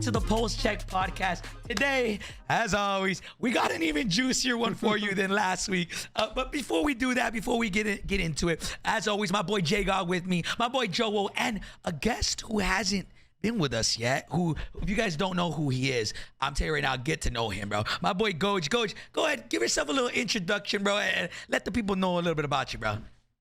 to the Pulse Check podcast. Today, as always, we got an even juicier one for you than last week. But before we do that, before we get into it, as always, my boy JGOD with me, my boy JoeWo, and a guest who hasn't been with us yet, who, if you guys don't know who he is, I'm telling you right now, get to know him, bro. My boy Gojj. Gojj, go ahead, give yourself a little introduction, bro, and let the people know a little bit about you, bro.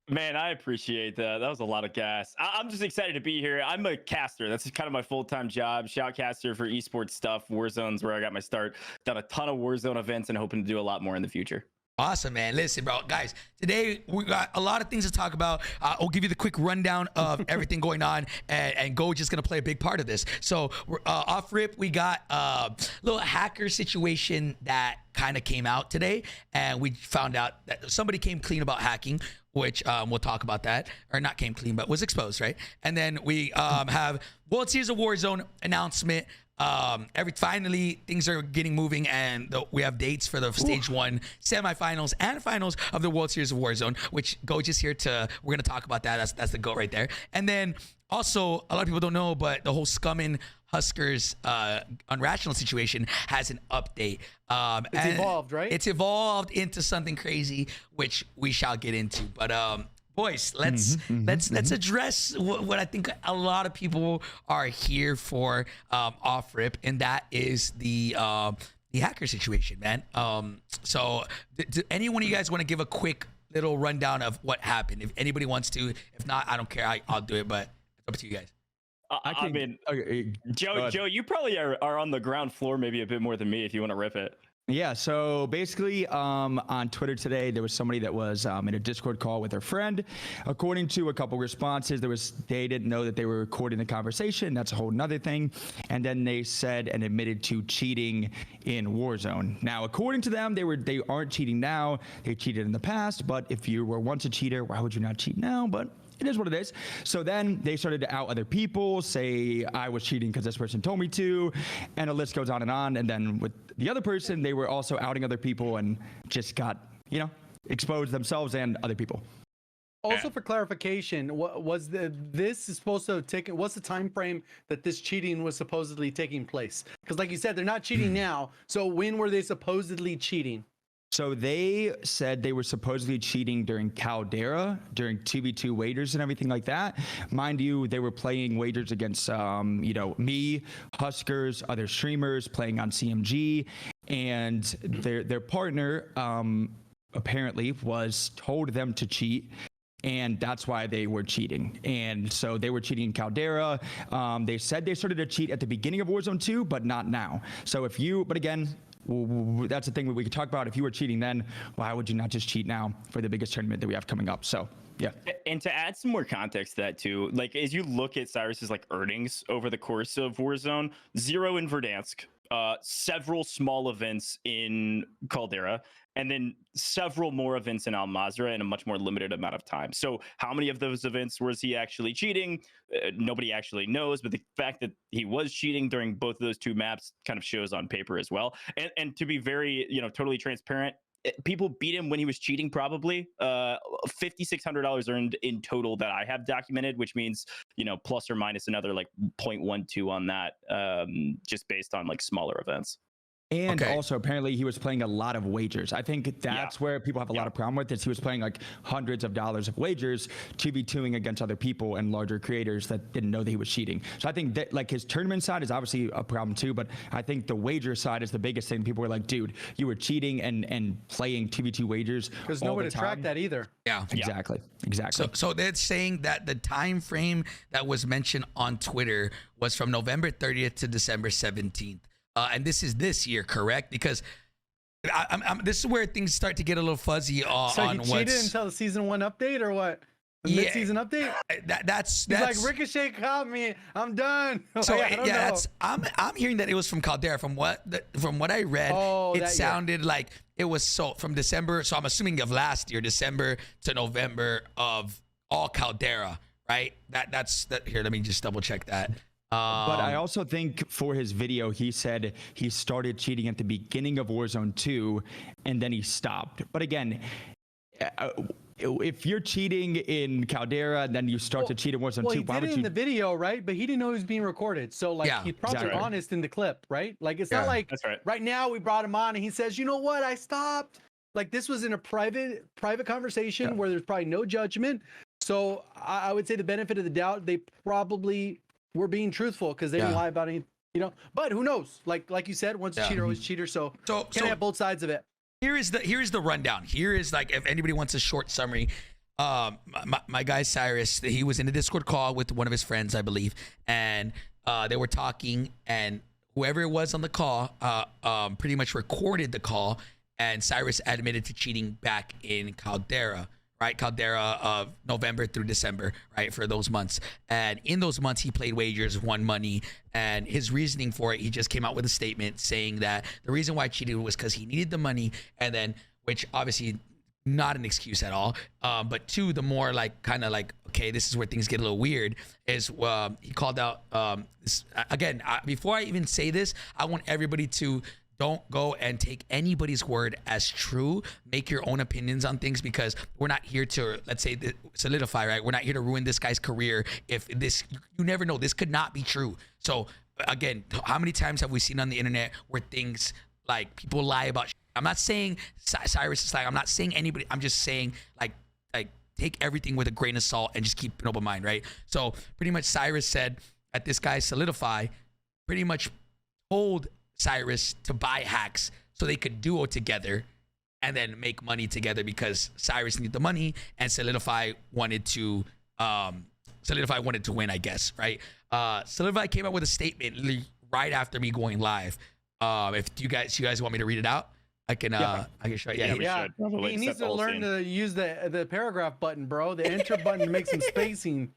Man, I appreciate that. That was a lot of gas. I'm just excited to be here. I'm a caster. That's kind of my full-time job. Shoutcaster for esports stuff. Warzone's where I got my start. Done a ton of Warzone events and hoping to do a lot more in the future. Awesome, man. Listen, bro, guys, today we got a lot of things to talk about. I'll give you the quick rundown of everything going on, and Gojj is going to play a big part of this. So off rip, we got a little hacker situation that kind of came out today, and we found out that somebody came clean about hacking, which we'll talk about that, or not came clean, but was exposed, right? And then we have World Series of Warzone announcement. Finally things are getting moving, and we have dates for the stage 1 semifinals and finals of the World Series of Warzone, which Gojj is here to, we're going to talk about that. That's the goal right there. And then also, a lot of people don't know, but the whole Scummin Huskers unrational situation has an update. It's evolved, right? It's evolved into something crazy, which we shall get into. But boys, let's address what I think a lot of people are here for off rip, and that is the hacker situation, man. So do any one of you guys want to give a quick little rundown of what happened? If anybody wants to, if not, I don't care. I'll do it, but it's up to you guys. I mean, okay, Joe, you probably are on the ground floor maybe a bit more than me if you want to rip it. Yeah, so basically on Twitter today, there was somebody that was in a Discord call with their friend. According to a couple responses, they didn't know that they were recording the conversation. That's a whole nother thing. And then they said and admitted to cheating in Warzone. Now, according to them, they aren't cheating now. They cheated in the past, but if you were once a cheater, why would you not cheat now? But it is what it is. So then they started to out other people, say I was cheating because this person told me to, and the list goes on. And then with the other person, they were also outing other people and just got, exposed themselves and other people. Also, for clarification, what's the time frame that this cheating was supposedly taking place? Because like you said, they're not cheating now. So when were they supposedly cheating? So they said they were supposedly cheating during Caldera, during 2v2 wagers and everything like that. Mind you, they were playing wagers against, me, Huskers, other streamers, playing on CMG, and their partner apparently told them to cheat. And that's why they were cheating. And so they were cheating in Caldera. They said they started to cheat at the beginning of Warzone 2, but not now. So but again, that's the thing we could talk about. If you were cheating then, why would you not just cheat now for the biggest tournament that we have coming up? So yeah. And to add some more context to that too, like as you look at Cyrus's earnings over the course of Warzone, 0 in Verdansk, several small events in Caldera, and then several more events in Al Mazrah in a much more limited amount of time. So how many of those events was he actually cheating? Nobody actually knows, but the fact that he was cheating during both of those two maps kind of shows on paper as well. And to be very, totally transparent, people beat him when he was cheating, probably $5,600 earned in total that I have documented, which means, plus or minus another 0.12 on that, just based on smaller events. And also, apparently, he was playing a lot of wagers. I think that's where people have a lot of problem with this. He was playing hundreds of dollars of wagers, 2v2ing against other people and larger creators that didn't know that he was cheating. So I think that his tournament side is obviously a problem too, but I think the wager side is the biggest thing. People were like, dude, you were cheating and playing 2v2 wagers. There's no way to track that either. Yeah, exactly. So they're saying that the time frame that was mentioned on Twitter was from November 30th to December 17th. And this is this year, correct? Because this is where things start to get a little fuzzy so on what's... So you cheated until the season 1 update or what? The mid-season update? That's like, Ricochet caught me. I'm done. So I'm hearing that it was from Caldera. From what I read, it sounded like it was from December. So I'm assuming of last year, December to November of all Caldera, right? That's here. Let me just double check that. But I also think for his video, he said he started cheating at the beginning of Warzone 2 and then he stopped. But again, if you're cheating in Caldera and then you start to cheat in Warzone well, 2, he why did would it you? in the video, right? But he didn't know he was being recorded. So like Yeah, he's probably exactly. honest in the clip, right? Like it's Yeah. not like That's right. right now we brought him on and he says, you know what, I stopped. Like this was in a private conversation where there's probably no judgment. So I would say the benefit of the doubt, they probably were being truthful because they didn't lie about anything, you know. But who knows? Like you said, once a cheater, always a cheater. So can't have both sides of it. Here is the rundown. Here is like if anybody wants a short summary. My guy Cyrus, he was in a Discord call with one of his friends, I believe, and they were talking, and whoever it was on the call, pretty much recorded the call, and Cyrus admitted to cheating back in Caldera. Right, Caldera of November through December, right, for those months. And in those months, he played wagers, won money, and his reasoning for it, he just came out with a statement saying that the reason why he cheated was because he needed the money, and then, which obviously not an excuse at all, but two, the more like kind of like, okay, this is where things get a little weird, is he called out, again, before I even say this, I want everybody to don't go and take anybody's word as true. Make your own opinions on things, because we're not here to, let's say, solidify, right? We're not here to ruin this guy's career. If this, you never know, this could not be true. So again, how many times have we seen on the internet where things like people lie about? I'm not saying Cyrus is lying. I'm not saying anybody. I'm just saying like take everything with a grain of salt and just keep an open mind, right? So pretty much Cyrus said that this guy Solidify pretty much told Cyrus to buy hacks so they could duo together and then make money together, because Cyrus needed the money and Solidify wanted to win, I guess, right? Solidify came up with a statement right after me going live. If you guys want me to read it out, I can show you. Yeah, he needs to learn to use the paragraph button, bro. The enter button to make some spacing.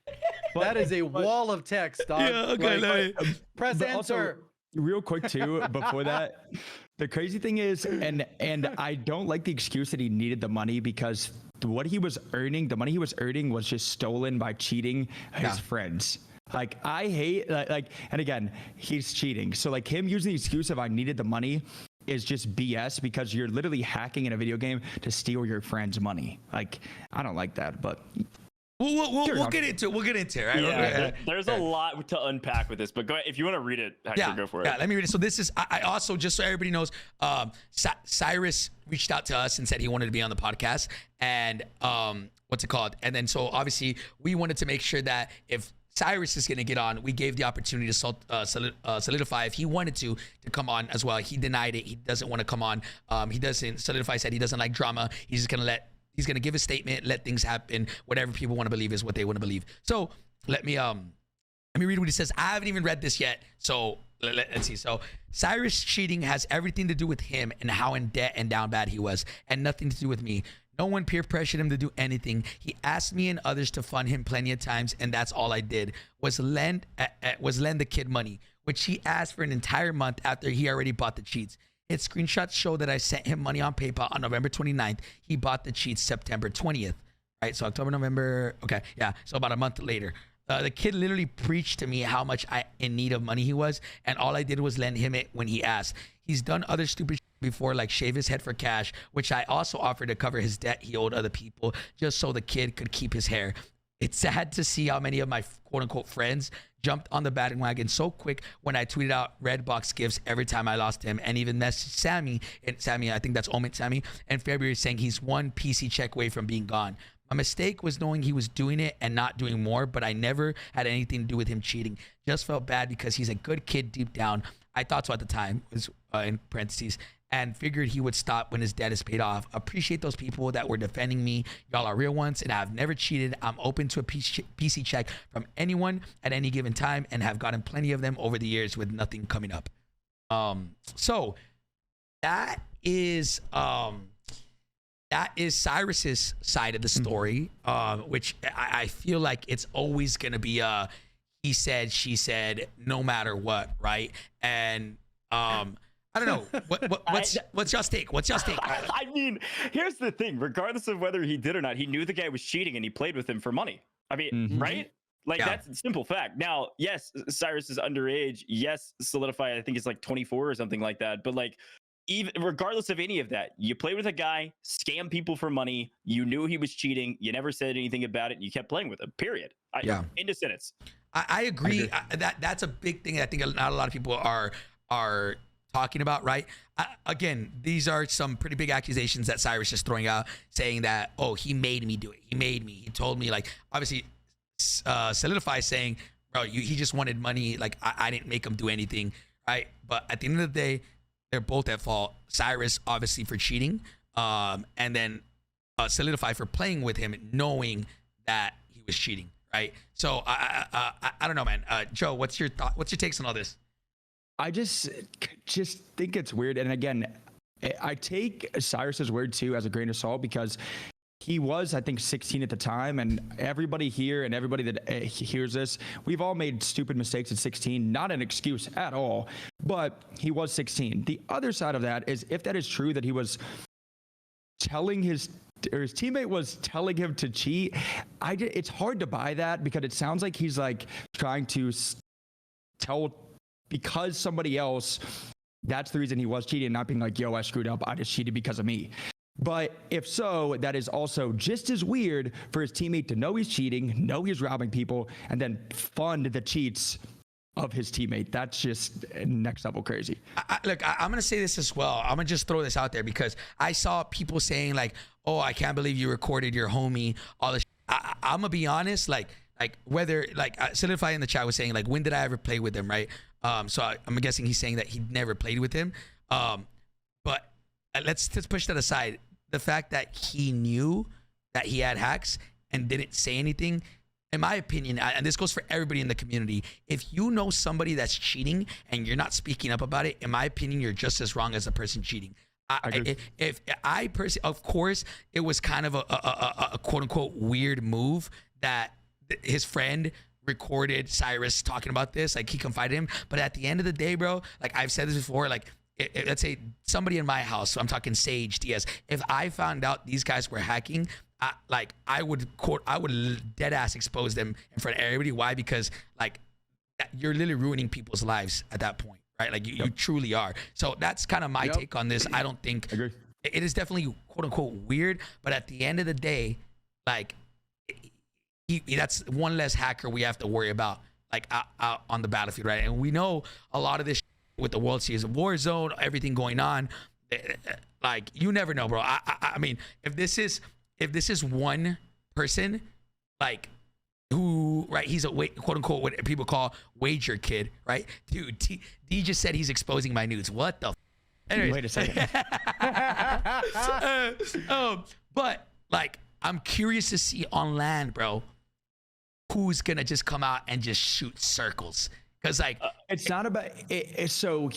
That is a wall of text, dog. Yeah, okay, like, press enter. Also, real quick too, before that, the crazy thing is, and I don't like the excuse that he needed the money, because what he was earning, the money he was earning was just stolen by cheating his friends. Like I hate like, and again, he's cheating. So like him using the excuse of I needed the money is just BS, because you're literally hacking in a video game to steal your friend's money. Like I don't like that, but We'll get into it. We'll get into it, right? Yeah, there's a lot to unpack with this, but go ahead. If you want to read it, Hector, go for it. Yeah, let me read it. So this is, I also, just so everybody knows, Cyrus reached out to us and said he wanted to be on the podcast, and what's it called? And then so obviously we wanted to make sure that if Cyrus is going to get on, we gave the opportunity to Solidify if he wanted to come on as well. He denied it. He doesn't want to come on. Solidify said he doesn't like drama. He's just going to he's going to give a statement, let things happen. Whatever people want to believe is what they want to believe. So let me read what he says. I haven't even read this yet. So let's see. So Cyrus cheating has everything to do with him and how in debt and down bad he was, and nothing to do with me. No one peer pressured him to do anything. He asked me and others to fund him plenty of times, and that's all I did was lend the kid money, which he asked for an entire month after he already bought the cheats. Its screenshots show that I sent him money on PayPal on November 29th. He bought the cheats September 20th. Right, so October, November. Okay, yeah. So about a month later, the kid literally preached to me how much in need of money he was, and all I did was lend him it when he asked. He's done other stupid shit before, like shave his head for cash, which I also offered to cover his debt he owed other people, just so the kid could keep his hair. It's sad to see how many of my quote-unquote friends jumped on the bandwagon so quick when I tweeted out red box gifts every time I lost him, and even messaged Sammy, I think that's Omit Sammy, in February, saying he's one PC check away from being gone. My mistake was knowing he was doing it and not doing more, but I never had anything to do with him cheating. Just felt bad because he's a good kid deep down. I thought so at the time, was in parentheses, and figured he would stop when his debt is paid off. Appreciate those people that were defending me. Y'all are real ones, and I've never cheated. I'm open to a PC check from anyone at any given time, and have gotten plenty of them over the years with nothing coming up. So that is Cyrus's side of the story, which I feel like it's always gonna be he said, she said, no matter what, right? And I don't know. What's y'all's take? What's y'all's take? I mean, here's the thing. Regardless of whether he did or not, he knew the guy was cheating and he played with him for money. I mean, right? Like, that's a simple fact. Now, yes, Cyrus is underage. Yes, Solidify, I think, is like 24 or something like that. But like, even regardless of any of that, you played with a guy, scam people for money. You knew he was cheating. You never said anything about it. And you kept playing with him. Period. Yeah. End of sentence. I agree. That's a big thing. I think not a lot of people are talking about, right? Again, these are some pretty big accusations that Cyrus is throwing out, saying that, oh, he made me do it. He made me. He told me, like, obviously, Solidify saying, bro, he just wanted money. Like, I didn't make him do anything, right? But at the end of the day, they're both at fault. Cyrus, obviously, for cheating, and then Solidify for playing with him, knowing that he was cheating, right? So I don't know, man. Joe, what's your thought? What's your takes on all this? I just think it's weird. And again, I take Cyrus's word too as a grain of salt, because he was, I think, 16 at the time, and everybody here and everybody that hears this, we've all made stupid mistakes at 16. Not an excuse at all, but he was 16. The other side of that is, if that is true, that he was telling his teammate was telling him to cheat, it's hard to buy that, because it sounds like he's like trying to tell, because somebody else, that's the reason he was cheating, not being like, yo, I screwed up, I just cheated because of me. But if so, that is also just as weird for his teammate to know he's cheating, know he's robbing people, and then fund the cheats of his teammate. That's just next level crazy. Look, I'm going to say this as well. I'm going to just throw this out there, because I saw people saying like, oh, I can't believe you recorded your homie, all this. I'm going to be honest, like whether, like Solidify in the chat was saying, like, when did I ever play with him, right? So I'm guessing he's saying that he never played with him. But let's push that aside. The fact that he knew that he had hacks and didn't say anything, in my opinion, and this goes for everybody in the community, if you know somebody that's cheating and you're not speaking up about it, in my opinion, you're just as wrong as the person cheating. If I personally, of course, it was kind of a quote unquote weird move that his friend recorded Cyrus talking about this, like he confided in him. But at the end of the day, bro, like I've said this before, like let's say somebody in my house, so I'm talking Sage, DS, if I found out these guys were hacking, I would dead ass expose them in front of everybody. Why? Because like you're literally ruining people's lives at that point, right? Like you truly are. So that's kind of my take on this. I don't think it is definitely quote unquote weird, but at the end of the day, like that's one less hacker we have to worry about, like out on the battlefield, right? And we know a lot of this with the World Series of Warzone, everything going on, like you never know, bro. I mean, if this is one person, like who, right? He's a quote unquote what people call wager kid, right? Dude, D just said he's exposing my nudes. What the? Anyways. Wait a second. But like, I'm curious to see on land, bro, who's gonna just come out and just shoot circles. Because like it's not about it. So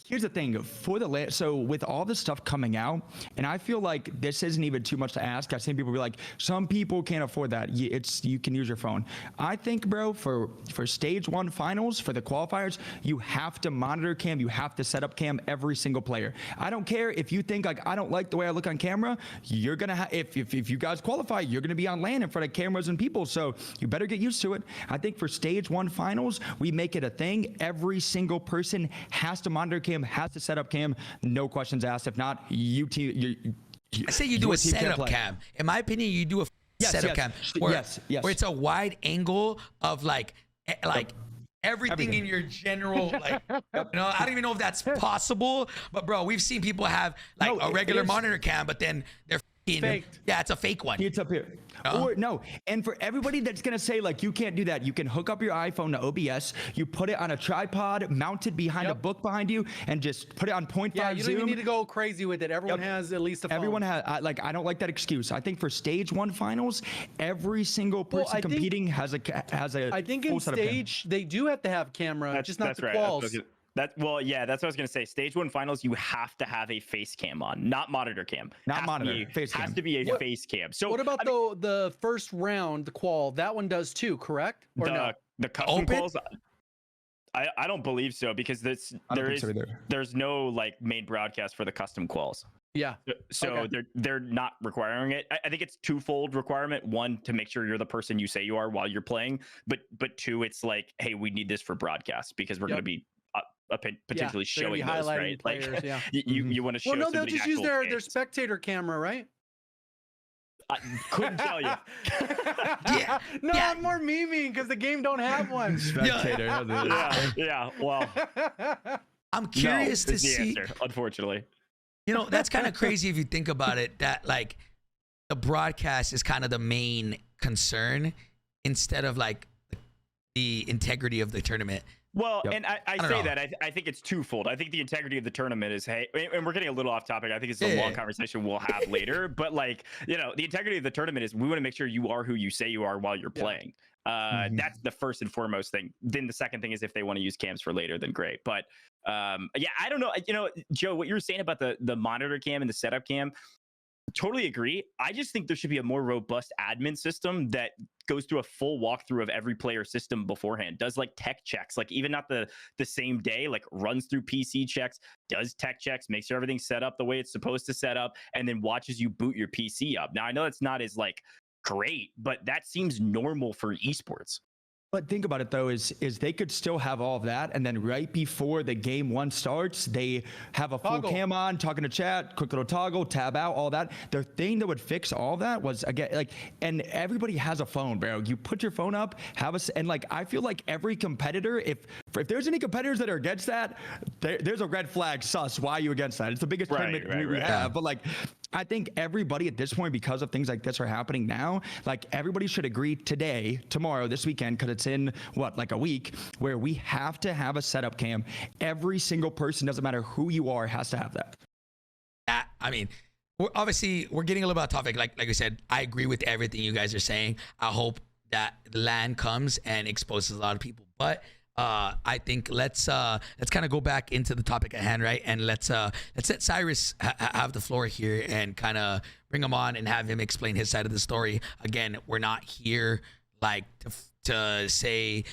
here's the thing for the land. So with all this stuff coming out, and I feel like this isn't even too much to ask. I've seen people be like, some people can't afford that. You can use your phone. I think, bro, for stage 1 finals, for the qualifiers, you have to monitor cam. You have to set up cam every single player. I don't care if you think like I don't like the way I look on camera. You're gonna if you guys qualify, you're gonna be on land in front of cameras and people. So you better get used to it. I think for stage 1 finals, we make it a thing. Every single person has to monitor cam, has to set up cam, no questions asked. If not, I say you do a setup cam. In my opinion, you do a setup cam where it's a wide angle of like everything in your general, like, you know, I don't even know if that's possible, but bro, we've seen people have like a regular monitor cam, but then they're faked. Yeah, it's a fake one. It's up here. Or no, and for everybody that's gonna say like you can't do that, you can hook up your iPhone to OBS, you put it on a tripod mounted behind a book behind you, and just put it on 0.5 yeah, you don't zoom. even need to go crazy with it. Everyone has at least a phone. Everyone has I don't like that excuse. I think for stage 1 finals, every single person competing has a I think in stage they do have to have camera, just not the quals. That's what I was gonna say. Stage 1 finals, you have to have a face cam on, not monitor cam. Face cam. Has to be a face cam. So what about the first round, the qual? That one does too, correct? Or no? The custom quals? I don't believe so, because there's no like main broadcast for the custom quals. Yeah. So they're not requiring it. I think it's twofold requirement. One, to make sure you're the person you say you are while you're playing, but two, it's like, hey, we need this for broadcast because we're gonna be potentially they're gonna be showing those, highlighting right? players, Like yeah. you want to show. Well, no, they'll somebody just use actual their games. spectator camera, right? I couldn't tell you. Yeah. No, Yeah. I'm more memeing because the game don't have one. Spectator. Yeah. Well, I'm curious no, to is the see. answer, unfortunately. You know, that's kind of crazy if you think about it. That like the broadcast is kind of the main concern instead of like the integrity of the tournament. Well, Yep. and I don't say know. that I think it's twofold. I think the integrity of the tournament is, hey, and we're getting a little off topic. I think it's a Yeah. long conversation we'll have later. But like, the integrity of the tournament is we want to make sure you are who you say you are while you're Yeah. playing. Mhm. That's the first and foremost thing. Then the second thing is if they want to use cams for later, then great. But yeah, I don't know. Joe, what you were saying about the monitor cam and the setup cam. Totally agree. I just think there should be a more robust admin system that goes through a full walkthrough of every player system beforehand, does like tech checks, like even not the same day, like runs through PC checks, does tech checks, makes sure everything's set up the way it's supposed to set up, and then watches you boot your PC up. Now I know it's not as like great, but that seems normal for esports. But think about it though, is they could still have all of that, and then right before the game one starts, they have a full Toggle. cam on, talking to chat, quick little toggle, tab out, all that. The thing that would fix all that was again like, and everybody has a phone, bro. You put your phone up, and like I feel like every competitor, if there's any competitors that are against that, there's a red flag. Sus, why are you against that? It's the biggest tournament we have, but like. I think everybody at this point, because of things like this are happening now, like everybody should agree today, tomorrow, this weekend, because it's in like a week, where we have to have a setup cam. Every single person, doesn't matter who you are, has to have that. I mean, we're getting a little bit off topic. Like we said, I agree with everything you guys are saying. I hope that the LAN comes and exposes a lot of people. But I think let's kind of go back into the topic at hand, right? And let's let Cyrus have the floor here and kind of bring him on and have him explain his side of the story. Again, we're not here like to say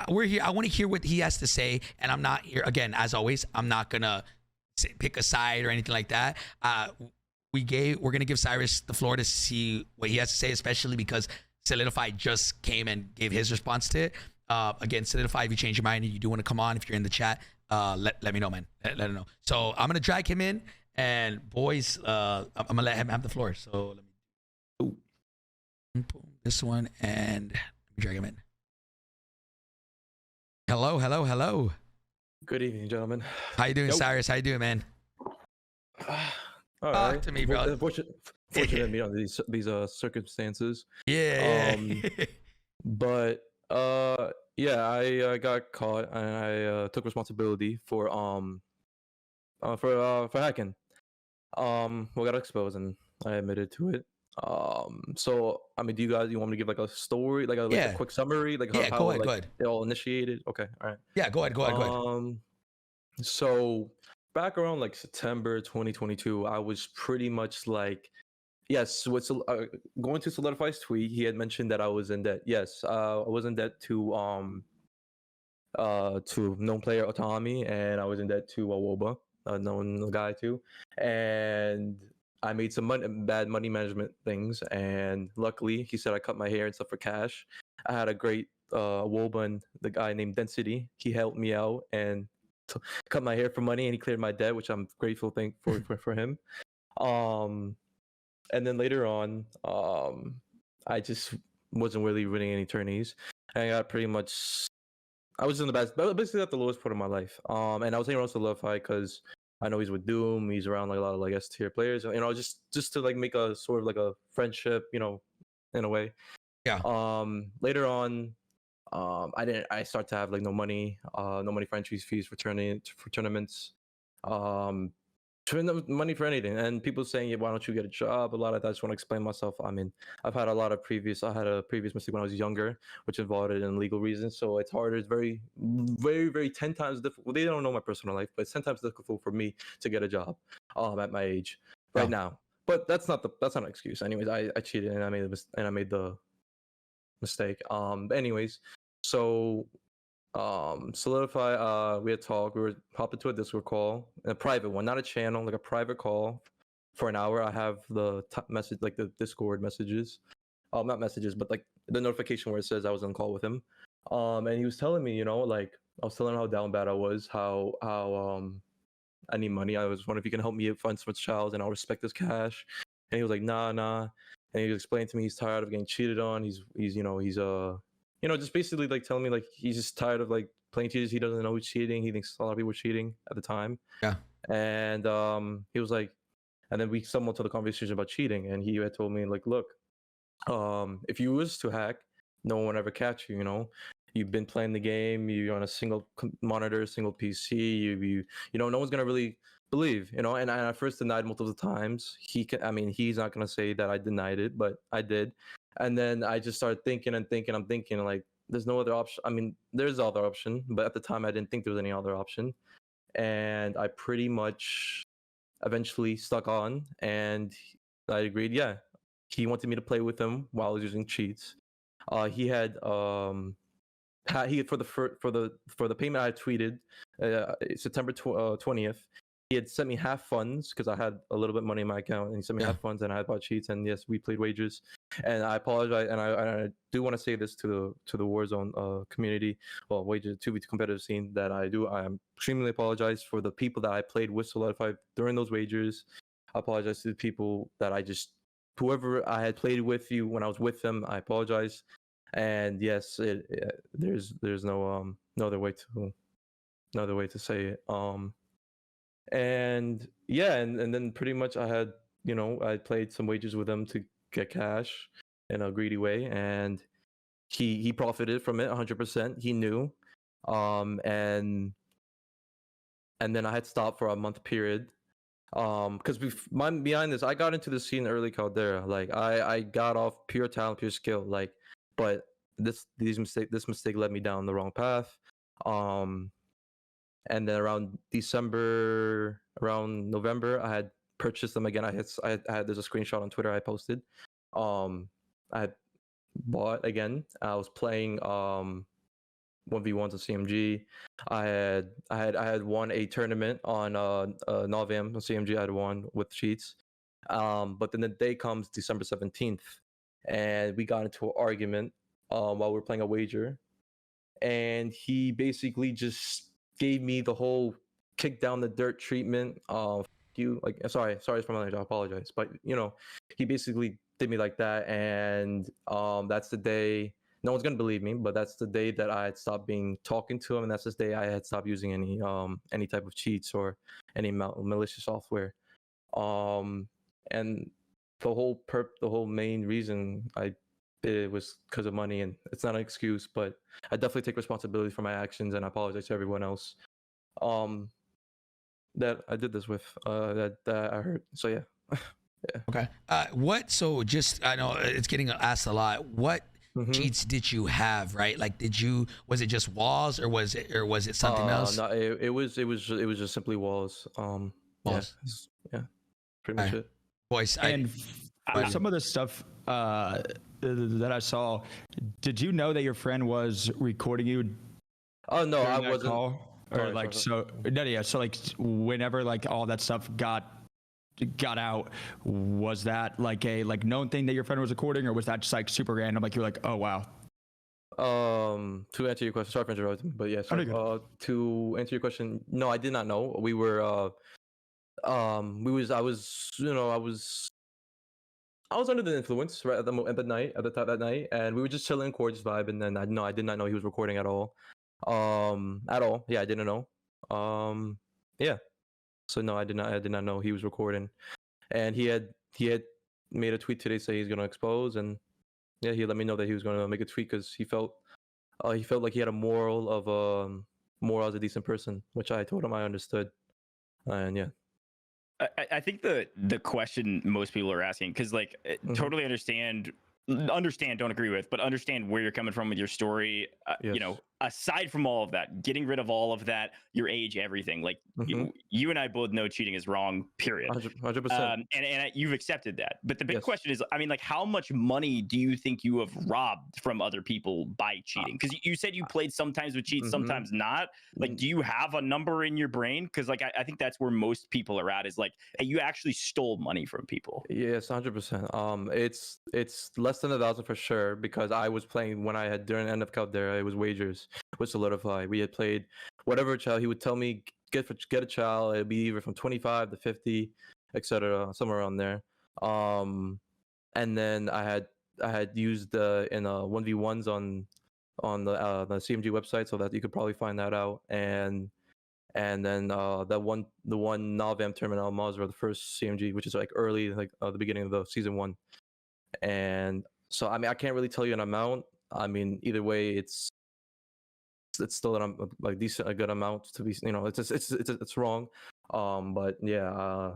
we're here. I want to hear what he has to say, and I'm not here again. As always, I'm not gonna pick a side or anything like that. We're gonna give Cyrus the floor to see what he has to say, especially because Solidify just came and gave his response to it. Again, Solidify, if you change your mind and you do want to come on, if you're in the chat, let me know, man. Let him know. So I'm gonna drag him in, and boys, I'm gonna let him have the floor. So let me pull this one and let me drag him in. Hello. Good evening, gentlemen. How you doing, Cyrus? How you doing, man? All Talk right. to me, bro. Fortunate to meet on these circumstances. Yeah. But yeah, I got caught and I took responsibility for hacking. We got exposed and I admitted to it. So I mean, you want me to give like a story, like a quick summary, like Yeah, how go ahead, like, go ahead. it all initiated? Okay, all right. Yeah, go ahead. So back around like September 2022, I was pretty much like, yes, going to Solidify's tweet, he had mentioned that I was in debt. Yes, I was in debt to known player Autonomy, and I was in debt to Woba, a known guy too. And I made some bad money management things, and luckily he said I cut my hair and stuff for cash. I had a great Woba and the guy named Density. He helped me out and cut my hair for money, and he cleared my debt, which I'm grateful for him. And then later on, I just wasn't really winning any tourneys. I got pretty much, I was in the best, basically at the lowest point of my life. And I was hanging around Solidify because I know he's with Doom. He's around like a lot of like S tier players, just to like make a sort of like a friendship, in a way. Yeah. Later on, I start to have like no money for entry fees for tournaments, no money for anything. And people saying, yeah, why don't you get a job? A lot of that, I just want to explain myself. I mean, I had a previous mistake when I was younger, which involved it in legal reasons. So it's harder. It's very, very, very 10 times difficult. Well, they don't know my personal life, but it's 10 times difficult for me to get a job at my age right now. But that's not an excuse. Anyways, I cheated and I made the mistake. Anyways, so Solidify, we had talked, we were hopped into a Discord call, a private one, not a channel, like a private call for an hour. I have the message, like the Discord messages, not messages, but like the notification where it says I was on call with him. And he was telling me, like, I was telling him how down bad I was, how I need money. I was wondering if he can help me fund some child, and I'll respect this cash. And he was like, nah. And he explained to me he's tired of getting cheated on. He's just basically like telling me like he's just tired of like playing cheaters. He doesn't know who's cheating. He thinks a lot of people were cheating at the time. Yeah. And he was like, and then we stumbled to the conversation about cheating, and he had told me like, look, if you was to hack, no one would ever catch you. You know, you've been playing the game. You're on a single monitor, single PC. You know, no one's gonna really believe. You know, and I first denied multiple times. He's not gonna say that I denied it, but I did. And then I just started thinking. I'm thinking like, there's no other option. I mean, there's other option, but at the time I didn't think there was any other option. And I pretty much eventually stuck on, and I agreed. Yeah, he wanted me to play with him while I was using cheats. He had for the payment I tweeted September 20th. He had sent me half funds because I had a little bit of money in my account, and he sent me half funds, and I had bought cheats, and yes, we played wagers. And I apologize, and I do want to say this to the Warzone community, well, wagers to the competitive scene, that I am extremely apologize for the people that I played with Solidified during those wagers. I apologize to the people that whoever I had played with you when I was with them. I apologize, and yes, there's no other way to say it. And yeah, and then pretty much I played some wagers with him to get cash in a greedy way, and he profited from it 100%. He knew, and then I had stopped for a month period, because behind this, I got into the scene early Caldera. Like I got off pure talent, pure skill. Like, but this mistake led me down the wrong path. And then around November, I had purchased them again. I had there's a screenshot on Twitter I posted. I had bought again. I was playing 1v1s of CMG. I had won a tournament on Novam on CMG. I had won with cheats. But then the day comes December 17th, and we got into an argument while we were playing a wager, and he basically just gave me the whole kick down the dirt treatment. You like, sorry for my language, I apologize, but he basically did me like that, and that's the day. No one's gonna believe me, but that's the day that I had stopped talking to him, and that's the day I had stopped using any type of cheats or any malicious software. And the whole main reason I did it was because of money, and it's not an excuse, but I definitely take responsibility for my actions, and I apologize to everyone else that I did this with, that I heard. So yeah. Yeah. Okay. So just, I know it's getting asked a lot. What cheats did you have, right? Like, was it just walls, or was it something else? No, it was just simply walls. Walls. Yeah. Pretty much it. Boys, And some of the stuff that I saw, did you know that your friend was recording you? Oh no, I that wasn't. Call? Or like, so no, yeah. So like, whenever like all that stuff got out, was that like a known thing that your friend was recording, or was that just like super random? Like you're like, oh wow. To answer your question, sorry for interrupting, but yeah, sorry, to answer your question, no, I did not know. We were I was under the influence right at that night, and we were just chilling, just vibing, and I did not know he was recording at all. Yeah, I didn't know. Yeah. So no, I did not know he was recording. And he had made a tweet today saying he's gonna expose, and yeah, he let me know that he was gonna make a tweet because he felt like he had a moral as a decent person, which I told him I understood. And yeah. I think the question most people are asking, because like totally understand, don't agree with, but understand where you're coming from with your story. Yes. Aside from all of that, getting rid of all of that, your age, everything, like you and I both know cheating is wrong, period. 100%. And you've accepted that. But the big Yes. question is, I mean, like, how much money do you think you have robbed from other people by cheating? Because you said you played sometimes with cheats, sometimes not. Like, do you have a number in your brain? Because like, I think that's where most people are at, is like, hey, you actually stole money from people. Yes, 100%. It's less than 1,000 for sure, because I was playing when I had during the end of Caldera, it was wagers. with Solidify. We had played whatever chow he would tell me get a chow. It'd be either from 25 to 50, etc., somewhere around there. And then I had used in 1v1s on the CMG website, so that you could probably find that out. And then the one Nalvam tournament on Mazra, the first CMG, which is like early, like the beginning of the season 1. And so I mean, I can't really tell you an amount. I mean, either way, it's still like a good amount to be. It's wrong. But yeah,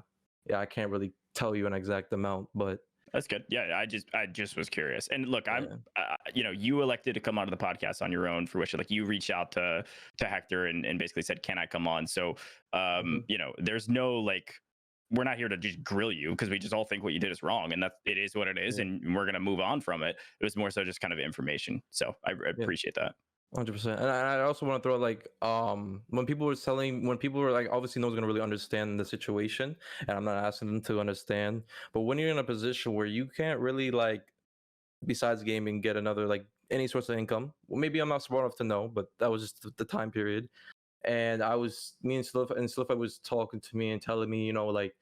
I can't really tell you an exact amount, but. That's good. Yeah, I just was curious. And look, you elected to come onto the podcast on your own, for which like you reached out to Hector and basically said, "Can I come on?" So, there's no like, we're not here to just grill you, because we just all think what you did is wrong, and it is what it is, and we're gonna move on from it. It was more so just kind of information. So I appreciate that. 100%. And I also want to throw like when people were like, obviously no one's gonna really understand the situation, and I'm not asking them to understand, but when you're in a position where you can't really like, besides gaming, get another like any source of income, well, maybe I'm not smart enough to know, but that was just the time period. And me and Solidify was talking to me and telling me, like,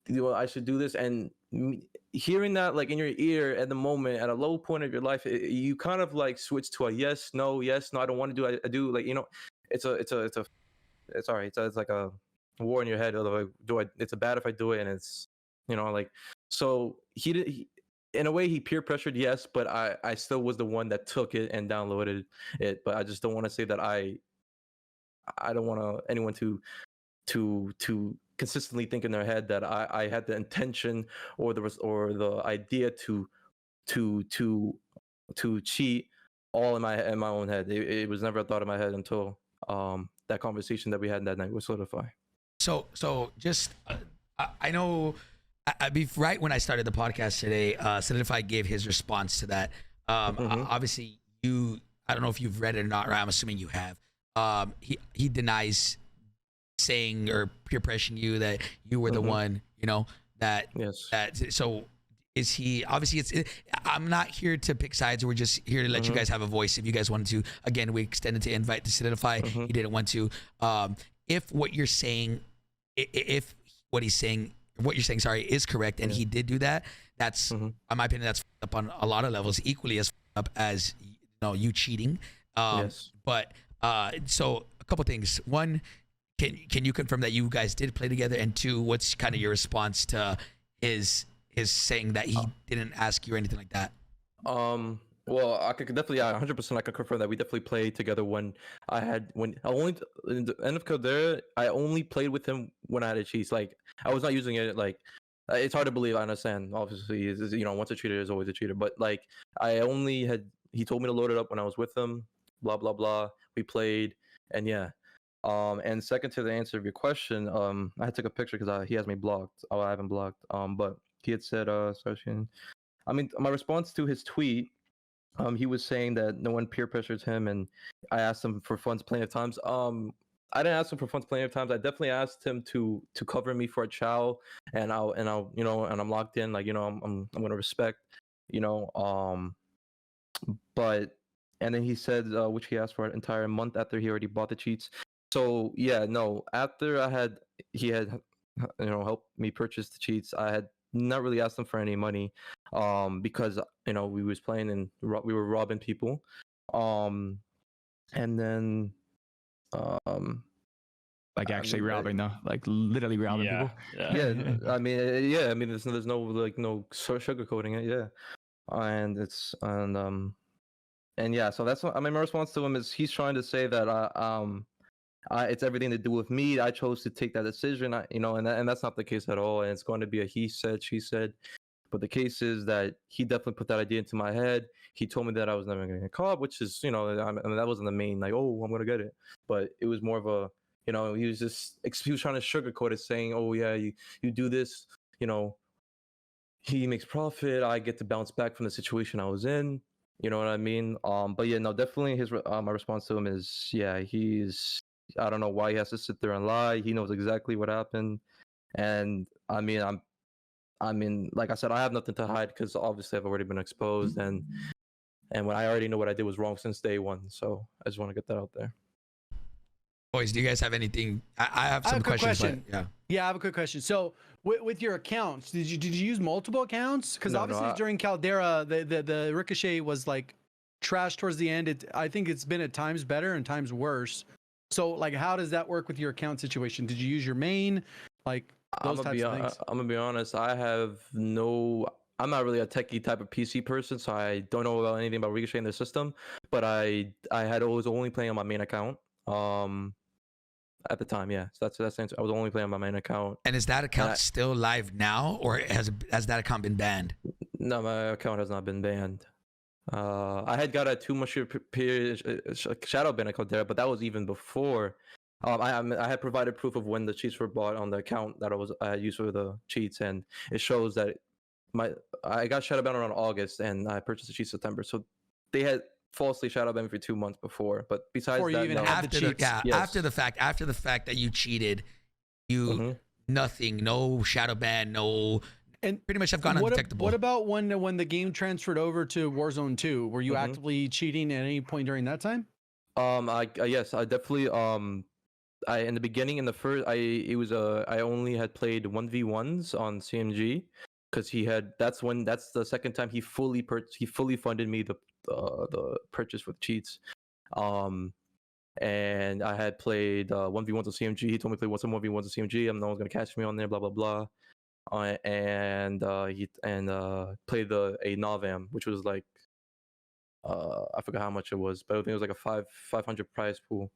I should do this, and hearing that like in your ear at the moment, at a low point of your life, you kind of like switch to a yes no, I don't want to do, I do, like, it's all right, it's like a war in your head of like, it's a bad if I do it, and it's like, so he in a way he peer pressured, yes, but I still was the one that took it and downloaded it. But I just don't want to say that I don't want anyone to consistently think in their head that I had the intention or the idea to cheat all in my own head. It was never a thought in my head until that conversation that we had that night with Solidify. So just I know right when I started the podcast today, Solidify gave his response to that. Obviously, I don't know if you've read it or not, right? I'm assuming you have. He denies saying or peer pressuring you that you were the one, that. Yes. So is he, obviously I'm not here to pick sides. We're just here to let you guys have a voice. If you guys wanted to, again, we extended to invite to Solidify. He didn't want to. If what you're saying, what you're saying, is correct, and he did do that, that's, in my opinion, that's up on a lot of levels, equally as up as you cheating. Yes. But so a couple things. One, can you confirm that you guys did play together? And two, what's kind of your response to his saying that he didn't ask you or anything like that? Well, I could definitely, 100%, I could confirm that we definitely played together when I only in the end of Caldera, I only played with him when I had a cheese. Like, I was not using it. Like, it's hard to believe. I understand. Obviously, once a cheater is always a cheater. But like, he told me to load it up when I was with him. Blah blah blah. We played, and yeah. And second to the answer of your question, I took a picture because he has me blocked. Oh, I haven't blocked. But he had said, I mean, my response to his tweet, he was saying that no one peer pressures him, and I asked him for funds plenty of times. I didn't ask him for funds plenty of times. I definitely asked him to cover me for a chow, and I'll and I'm locked in. Like, I'm gonna respect, but. And then he said, which he asked for an entire month after he already bought the cheats. So yeah, no. After he had helped me purchase the cheats, I had not really asked him for any money, because we was playing and we were robbing people, and then like actually robbing though, like literally robbing people. Yeah. I mean, there's no like no sugarcoating it, yeah, and yeah, so that's what, I mean, my response to him is he's trying to say that it's everything to do with me. I chose to take that decision, and that's not the case at all. And it's going to be a he said, she said. But the case is that he definitely put that idea into my head. He told me that I was never going to get caught, which is, I mean, that wasn't the main, like, oh, I'm going to get it. But it was more of a, he was trying to sugarcoat it, saying, oh, yeah, you do this, he makes profit. I get to bounce back from the situation I was in. You know what I mean? But yeah, no, definitely my response to him is, yeah, I don't know why he has to sit there and lie. He knows exactly what happened. And I mean, like I said, I have nothing to hide because obviously I've already been exposed, and And when I already know what I did was wrong since day one, so I just want to get that out there. Boys, do you guys have anything? I have some questions. But, yeah, I have a quick question. So with your accounts, did you use multiple accounts? Because obviously during Caldera, the Ricochet was like trash towards the end. I think it's been at times better and times worse. So like, how does that work with your account situation? Did you use your main? Like those types of things? I'm gonna be honest. I'm not really a techie type of PC person, so I don't know about anything about Ricochet in the system. But I was only playing on my main account. At the time, yeah. So that's the answer. I was only playing on my main account. And is that account still live now, or has that account been banned? No, my account has not been banned. I had got a 2 month period shadow ban account there, but that was even before. I had provided proof of when the cheats were bought on the account that I had used for the cheats, and it shows that I got shadow banned around August, and I purchased the cheats September. So they had falsely shadow banned me for 2 months before. But besides before you that, even no. had the cheats. After the fact that you cheated, nothing, no shadow ban, no. And pretty much have gone undetectable. What about when the game transferred over to Warzone 2? Were you actively cheating at any point during that time? Yes, I definitely in the beginning, in the first, I only had played 1v1s on CMG because that's the second time he fully funded me the purchase with cheats. And I had played 1v1s on CMG. He told me to play some 1v1s on CMG. No one's gonna catch me on there. Blah blah blah. And he played a Novam, which was like I forgot how much it was, but I think it was like a 500 prize pool.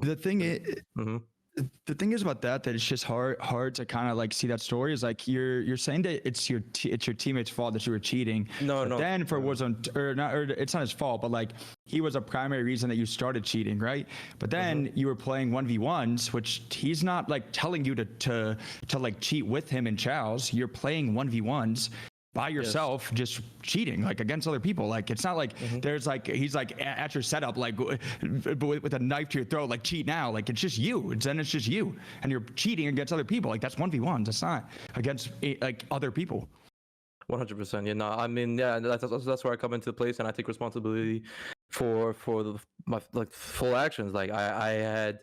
The thing is about that it's just hard to kind of like see that story is like you're saying that it's your teammate's fault that you were cheating. No. Then for Warzone or it's not his fault, but like he was a primary reason that you started cheating, right? But then you were playing 1v1s, which he's not like telling you to like cheat with him and Chow's. You're playing 1v1s by yourself, just cheating like against other people. Like it's not like there's like he's like at your setup like with a knife to your throat, like cheat now. Like it's just you. It's just you, and you're cheating against other people. Like that's 1v1s. That's not against like other people. 100%. Yeah, no, I mean, yeah, that's where I come into place, and I take responsibility for my like full actions. Like I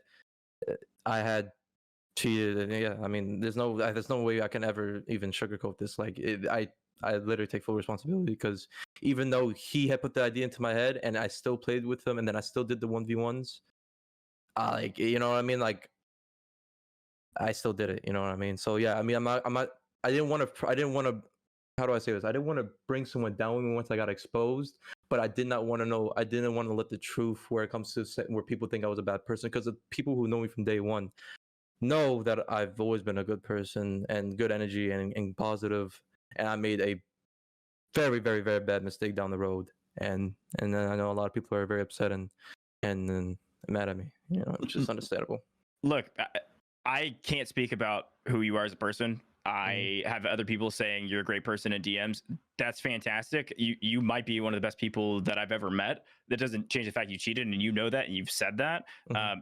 had cheated, and yeah, I mean, there's no way I can ever even sugarcoat this. Like I literally take full responsibility because even though he had put the idea into my head and I still played with him and then I still did the 1v1s, like, you know what I mean? Like, I still did it, you know what I mean? So yeah, I mean, I didn't want to, how do I say this? I didn't want to bring someone down with me once I got exposed, but I didn't want to let the truth where it comes to where people think I was a bad person, because the people who know me from day one know that I've always been a good person and good energy and positive. And I made a very, very, very bad mistake down the road, and then I know a lot of people are very upset and mad at me. You know, which is understandable. Look, I can't speak about who you are as a person. I have other people saying you're a great person in DMs. That's fantastic. You might be one of the best people that I've ever met. That doesn't change the fact you cheated, and you know that, and you've said that.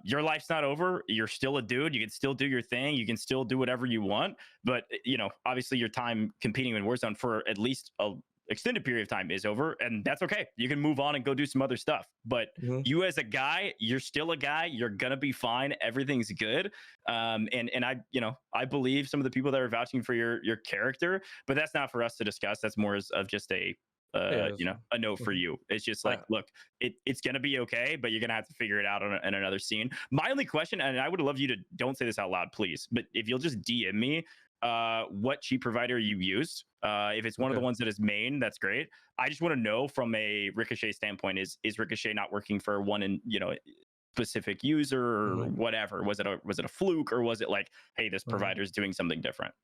Your life's not over. You're still a dude. You can still do your thing. You can still do whatever you want. But you know, obviously, your time competing in Warzone for at least a extended period of time is over, and that's okay. You can move on and go do some other stuff. But you as a guy, you're still a guy. You're gonna be fine. Everything's good. And I believe some of the people that are vouching for your character, but that's not for us to discuss. That's more of just a note for you. It's just like, look, it's gonna be okay, but you're gonna have to figure it out in another scene. My only question, and I would love you to don't say this out loud, please, but if you'll just DM me what cheat provider you used. If it's one of the ones that is main, that's great. I just want to know from a Ricochet standpoint, is Ricochet not working for one specific user or whatever? Was it a fluke, or was it like, hey, this provider is doing something different?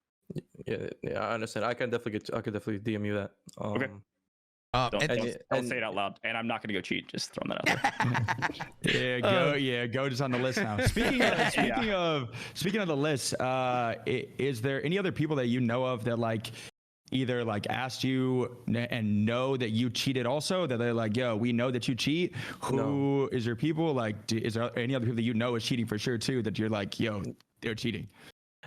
Yeah, I understand. I could definitely DM you that. Okay. Don't say it out loud, and I'm not going to go cheat. Just throwing that out there. Gojj is on the list now. Speaking of the list, is there any other people that you know of that like either like asked you and know that you cheated also, that they're like, yo, we know that you cheat? Who is your people? Like, is there any other people that you know is cheating for sure too, that you're like, yo, they're cheating?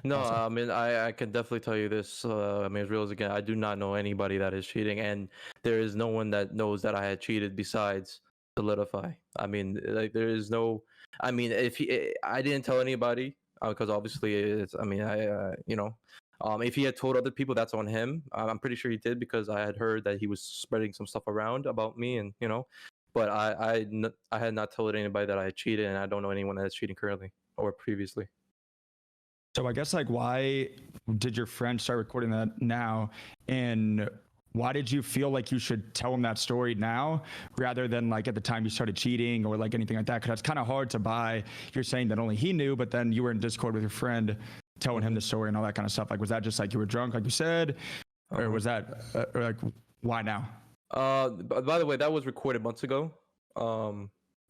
No, Also. I mean, I can definitely tell you this. I mean, as real as again, I do not know anybody that is cheating, and there is no one that knows that I had cheated besides Solidify. I mean, like there is no. I mean, if he, I didn't tell anybody because obviously it's. I mean, if he had told other people, that's on him. I'm pretty sure he did because I had heard that he was spreading some stuff around about me, and but I had not told anybody that I had cheated, and I don't know anyone that's cheating currently or previously. So I guess like why did your friend start recording that now, and why did you feel like you should tell him that story now rather than like at the time you started cheating or like anything like that? Because it's kind of hard to buy. You're saying that only he knew, but then you were in Discord with your friend telling him the story and all that kind of stuff. Like was that just like you were drunk, like you said, or was that or like why now? By the way, that was recorded months ago.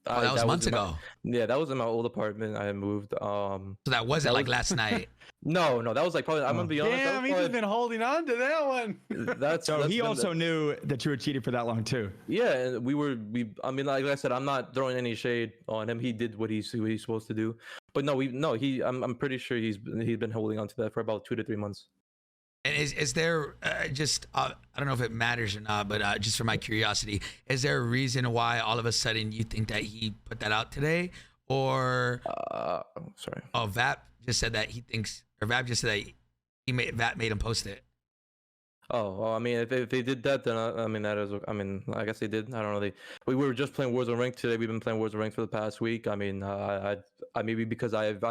Oh, that was months ago. Yeah, that was in my old apartment. I had moved. So that wasn't like last night. No, that was like probably. I'm gonna be honest. Damn, he's just been holding on to that one. So he also knew that you were cheating for that long too. Yeah, and I mean, like I said, I'm not throwing any shade on him. He did what he's supposed to do. But I'm pretty sure he's been holding on to that for about 2 to 3 months. And is there just I don't know if it matters or not, but just for my curiosity, is there a reason why all of a sudden you think that he put that out today, or Sorry. Oh, Vap just said that he thinks, or Vap just said that Vap made him post it. Oh, well, I mean, if they did that, then I mean that is. I mean, I guess they did. I don't know. We were just playing Warzone Ranked today. We've been playing Warzone Ranked for the past week. I mean, I maybe because I've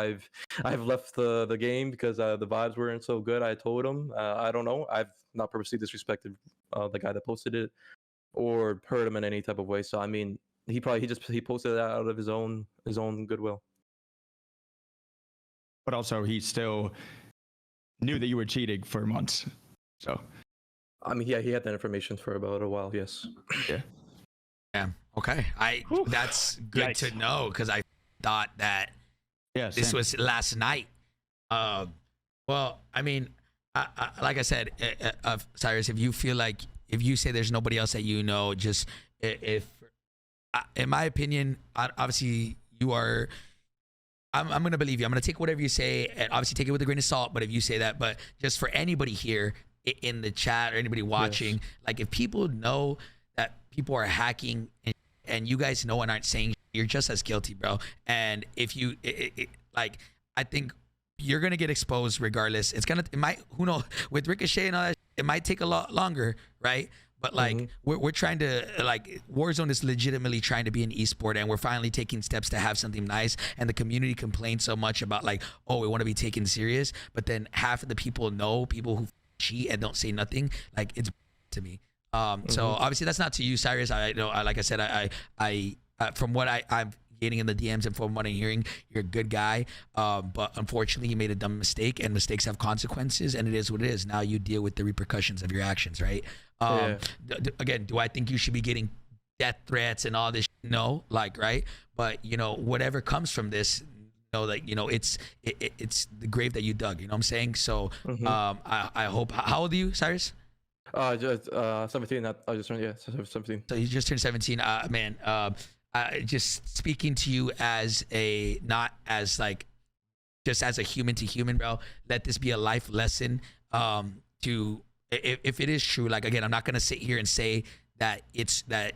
left the game because the vibes weren't so good. I told him. I don't know. I've not purposely disrespected the guy that posted it or hurt him in any type of way. So I mean, he posted it out of his own goodwill. But also he still knew that you were cheating for months. So I mean, yeah, he had that information for about a while. Yes. yeah. Yeah. Okay. That's good Yikes. to know because I thought that Yeah. this same. was last night. Well, I mean, like I said, Cyrus, if you feel like if you say there's nobody else that you know, just if in my opinion, obviously you are. I'm gonna believe you. I'm gonna take whatever you say, and obviously take it with a grain of salt. But if you say that, but just for anybody here in the chat or anybody watching, Yes. like if people know that people are hacking and you guys know and aren't saying, you're just as guilty, bro. And if you like, I think you're gonna get exposed regardless. It might, who knows, with Ricochet and all that, it might take a lot longer, right? But like we're trying to, like, Warzone is legitimately trying to be an esport, and we're finally taking steps to have something nice. And the community complains so much about like, oh, we want to be taken serious, but then half of the people know people who cheat and don't say nothing. Like, it's to me. So obviously that's not to you, Cyrus. I know, like I said, I from what I'm getting in the DMs and from what I'm hearing, you're a good guy. But unfortunately, you made a dumb mistake, and mistakes have consequences, and it is what it is. Now you deal with the repercussions of your actions, right? Again, do I think you should be getting death threats and all this? No, like, right? But you know, whatever comes from this, know that, you know, it's the grave that you dug. You know what I'm saying? So I hope. How old are you, Cyrus? Just 17. I just turned 17. So you just turned 17. Man, just speaking to you as a, not as like, just as a human to human, bro. Let this be a life lesson. To if it is true, like, again, I'm not gonna sit here and say that it's that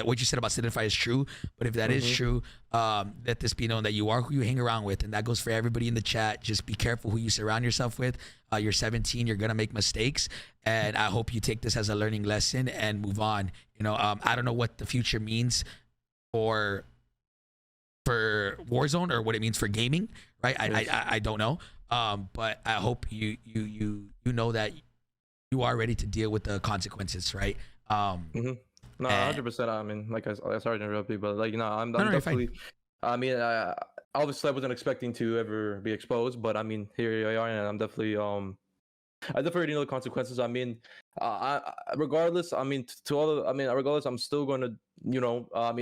what you said about Solidify is true, but if that is true, let this be known that you are who you hang around with, and that goes for everybody in the chat. Just be careful who you surround yourself with. You're 17, you're gonna make mistakes, and I hope you take this as a learning lesson and move on. You know, I don't know what the future means for Warzone or what it means for gaming, right? I don't know, but I hope you know that you are ready to deal with the consequences, right? No, 100%. I mean, like, I sorry to interrupt you, but like, you know, I'm definitely. I mean, obviously, I wasn't expecting to ever be exposed, but I mean, here I are, and I'm definitely I definitely already know the consequences. I mean, regardless, I mean, regardless, I'm still gonna, you know, I'm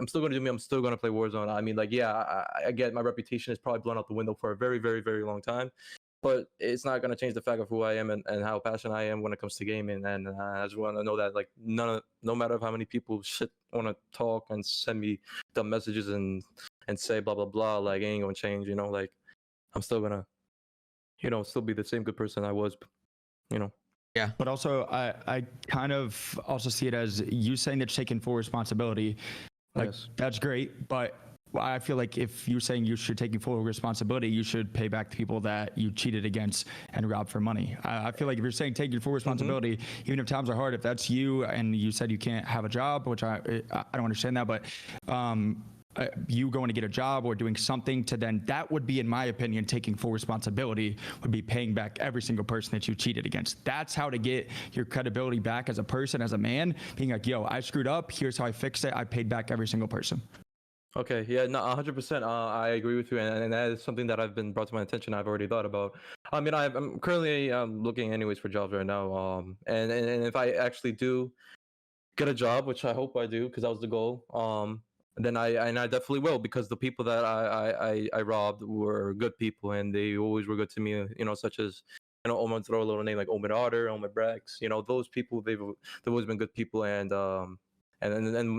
still gonna do me. I'm still gonna play Warzone. I mean, like, yeah, I get my reputation is probably blown out the window for a very, very, very long time, but it's not gonna change the fact of who I am and how passionate I am when it comes to gaming. And I just want to know that, like, no matter how many people want to talk and send me dumb messages and say blah blah blah, like, it ain't gonna change. You know, like, I'm still gonna still be the same good person I was, Yeah. But also, I kind of also see it as you saying that you're taking full responsibility. Like, Yes. that's great. But I feel like if you're saying you should take full responsibility, you should pay back the people that you cheated against and robbed for money. I feel like if you're saying taking full responsibility, even if times are hard, if that's you and you said you can't have a job, which I don't understand that, but you going to get a job or doing something to then, that would be, in my opinion, taking full responsibility, would be paying back every single person that you cheated against. That's how to get your credibility back as a person, as a man, being like, yo, I screwed up. Here's how I fixed it. I paid back every single person. Okay, yeah, no, 100%. I agree with you, and that is something that I've been brought to my attention. I've already thought about. I mean, I'm currently looking anyways for jobs right now. And if I actually do get a job, which I hope I do, because that was the goal. Then I definitely will, because the people that I robbed were good people, and they always were good to me. Such as I'm gonna throw a little name like Omid Otter, Omid Brex. Those people, they've always been good people, and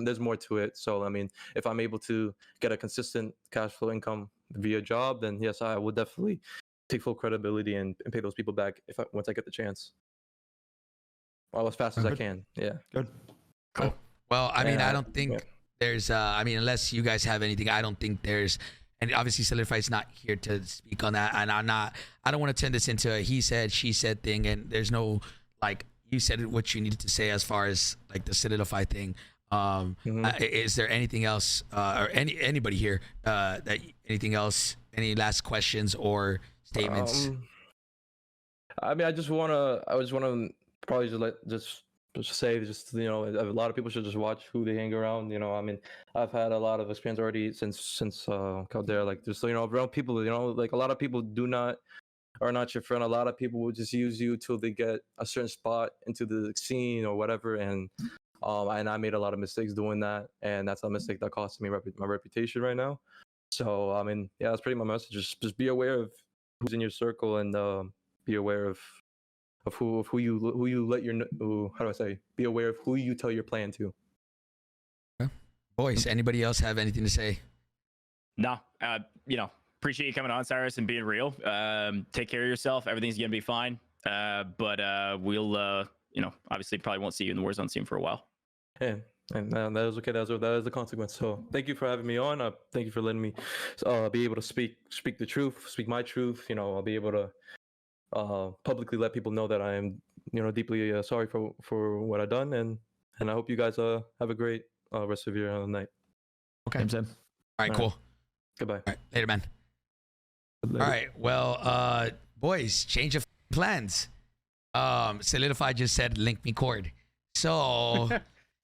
there's more to it. So I mean, if I'm able to get a consistent cash flow income via job, then yes, I would definitely take full credibility and pay those people back once I get the chance. Well, as fast as I can. Yeah. Good. Cool. Well, I mean, Yeah, I don't think there's, I mean, unless you guys have anything, I don't think there's, and obviously Solidify's not here to speak on that. And I don't want to turn this into a he said, she said thing. And there's no, like, you said what you needed to say as far as like the Solidify thing. Is there anything else, or anybody here, anything else, any last questions or statements? I mean, I just want to probably just say a lot of people should just watch who they hang around. I mean, I've had a lot of experience already since Caldera. Like, just around people. Like, a lot of people are not your friend. A lot of people will just use you till they get a certain spot into the scene or whatever. And I made a lot of mistakes doing that, and that's a mistake that cost me my reputation right now. So I mean, yeah, that's pretty much my message. Just be aware of who's in your circle, and be aware of who you let your how do I say? Be aware of who you tell your plan to. Boys, anybody else have anything to say? No, appreciate you coming on, Cyrus, and being real. Take care of yourself. Everything's gonna be fine. But we'll obviously probably won't see you in the Warzone scene for a while. Yeah, and that is okay. That is the consequence. So thank you for having me on. Thank you for letting me be able to speak the truth, speak my truth. I'll be able to publicly let people know that I am deeply sorry for what I've done, and I hope you guys have a great rest of your night. Okay. All right, cool. Goodbye. All right, later, man. Later. All right, well, boys, change of plans. Solidify just said link me cord. So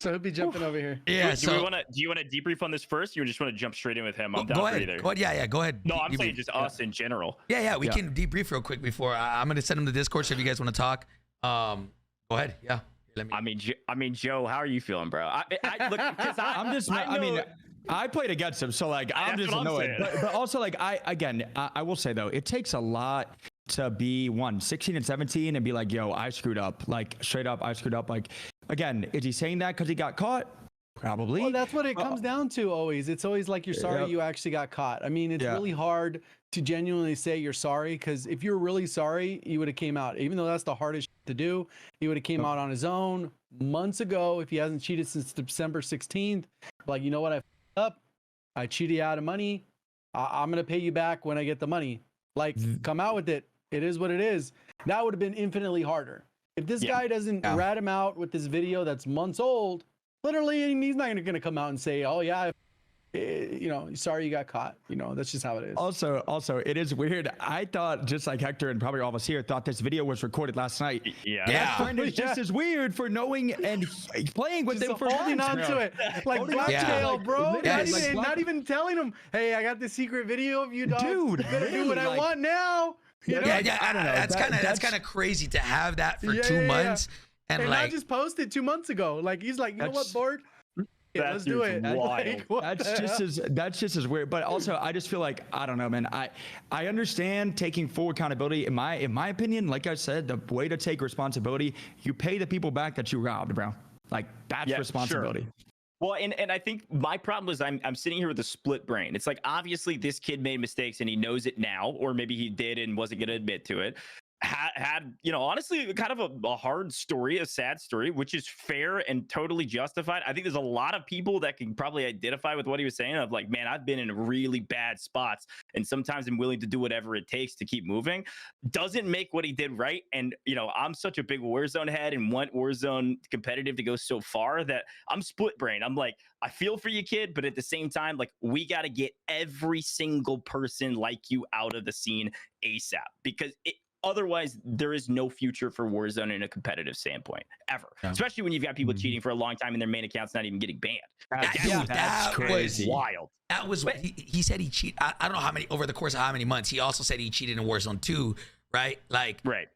So he'll be jumping over here. yeah. Do you want to debrief on this first, or you just want to jump straight in with him? I'm down go for ahead. either. Go ahead. Yeah. Go ahead. No, I'm Debrief. saying just us in general. Yeah. We can debrief real quick before I'm gonna send him the Discord. So if you guys want to talk, go ahead. Yeah. Let me. I mean, Joe, how are you feeling, bro? I look, because I played against him, so like I'm That's just what I'm annoyed. saying. But also like I will say though, it takes a lot to be 16 and 17 and be like, yo, I screwed up. Like straight up, I screwed up. Like, again, is he saying that because he got caught? Probably. Well, that's what it comes down to always. It's always like you're sorry you actually got caught. I mean, it's really hard to genuinely say you're sorry, because if you're really sorry, you would have came out. Even though that's the hardest to do, he would have came out on his own months ago if he hasn't cheated since December 16th. Like, you know what, I f***ed up. I cheated you out of money. I'm going to pay you back when I get the money. Like, come out with it. It is what it is. That would have been infinitely harder. If this guy doesn't rat him out with this video that's months old, literally, he's not going to come out and say, oh, yeah, sorry you got caught. That's just how it is. Also, it is weird. I thought, just like Hector and probably all of us here, thought this video was recorded last night. Yeah. It's just as weird for knowing and playing with Just them for holding on months, to bro. it like Holding on to it, blackmail, like, bro. literally, Not even telling him, hey, I got this secret video of you, dog. Dude, You better do what I like- want now. You know? Yeah. I don't know. That's kind of crazy to have that for 2 months and And like. I just posted 2 months ago. Like, he's like, you know what, board? Yeah, let's do it. Wild. Like, That's just as weird. But also, I just feel like, I don't know, man. I understand taking full accountability. In my opinion, like I said, the way to take responsibility, you pay the people back that you robbed, bro. Like, that's responsibility. Sure. Well, and I think my problem is I'm sitting here with a split brain. It's like obviously this kid made mistakes and he knows it now, or maybe he did and wasn't going to admit to it. Had honestly kind of a hard story, a sad story, which is fair and totally justified. I think there's a lot of people that can probably identify with what he was saying of like, man, I've been in really bad spots and sometimes I'm willing to do whatever it takes to keep moving. Doesn't make what he did right. And I'm such a big Warzone head and want Warzone competitive to go so far that I'm split brain. I'm like, I feel for you, kid, but at the same time, like, we got to get every single person like you out of the scene ASAP, because otherwise, there is no future for Warzone in a competitive standpoint ever. Yeah. Especially when you've got people cheating for a long time and their main account's not even getting banned. That's crazy. Wild. That was what he said. He cheated. I don't know how many over the course of how many months. He also said he cheated in Warzone 2, right? Like, right.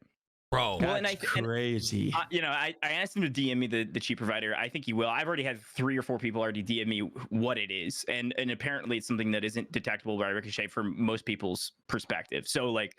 Bro, that's crazy. I asked him to DM me the cheat provider. I think he will. I've already had 3 or 4 people already DM me what it is, and apparently it's something that isn't detectable by Ricochet from most people's perspective. So like,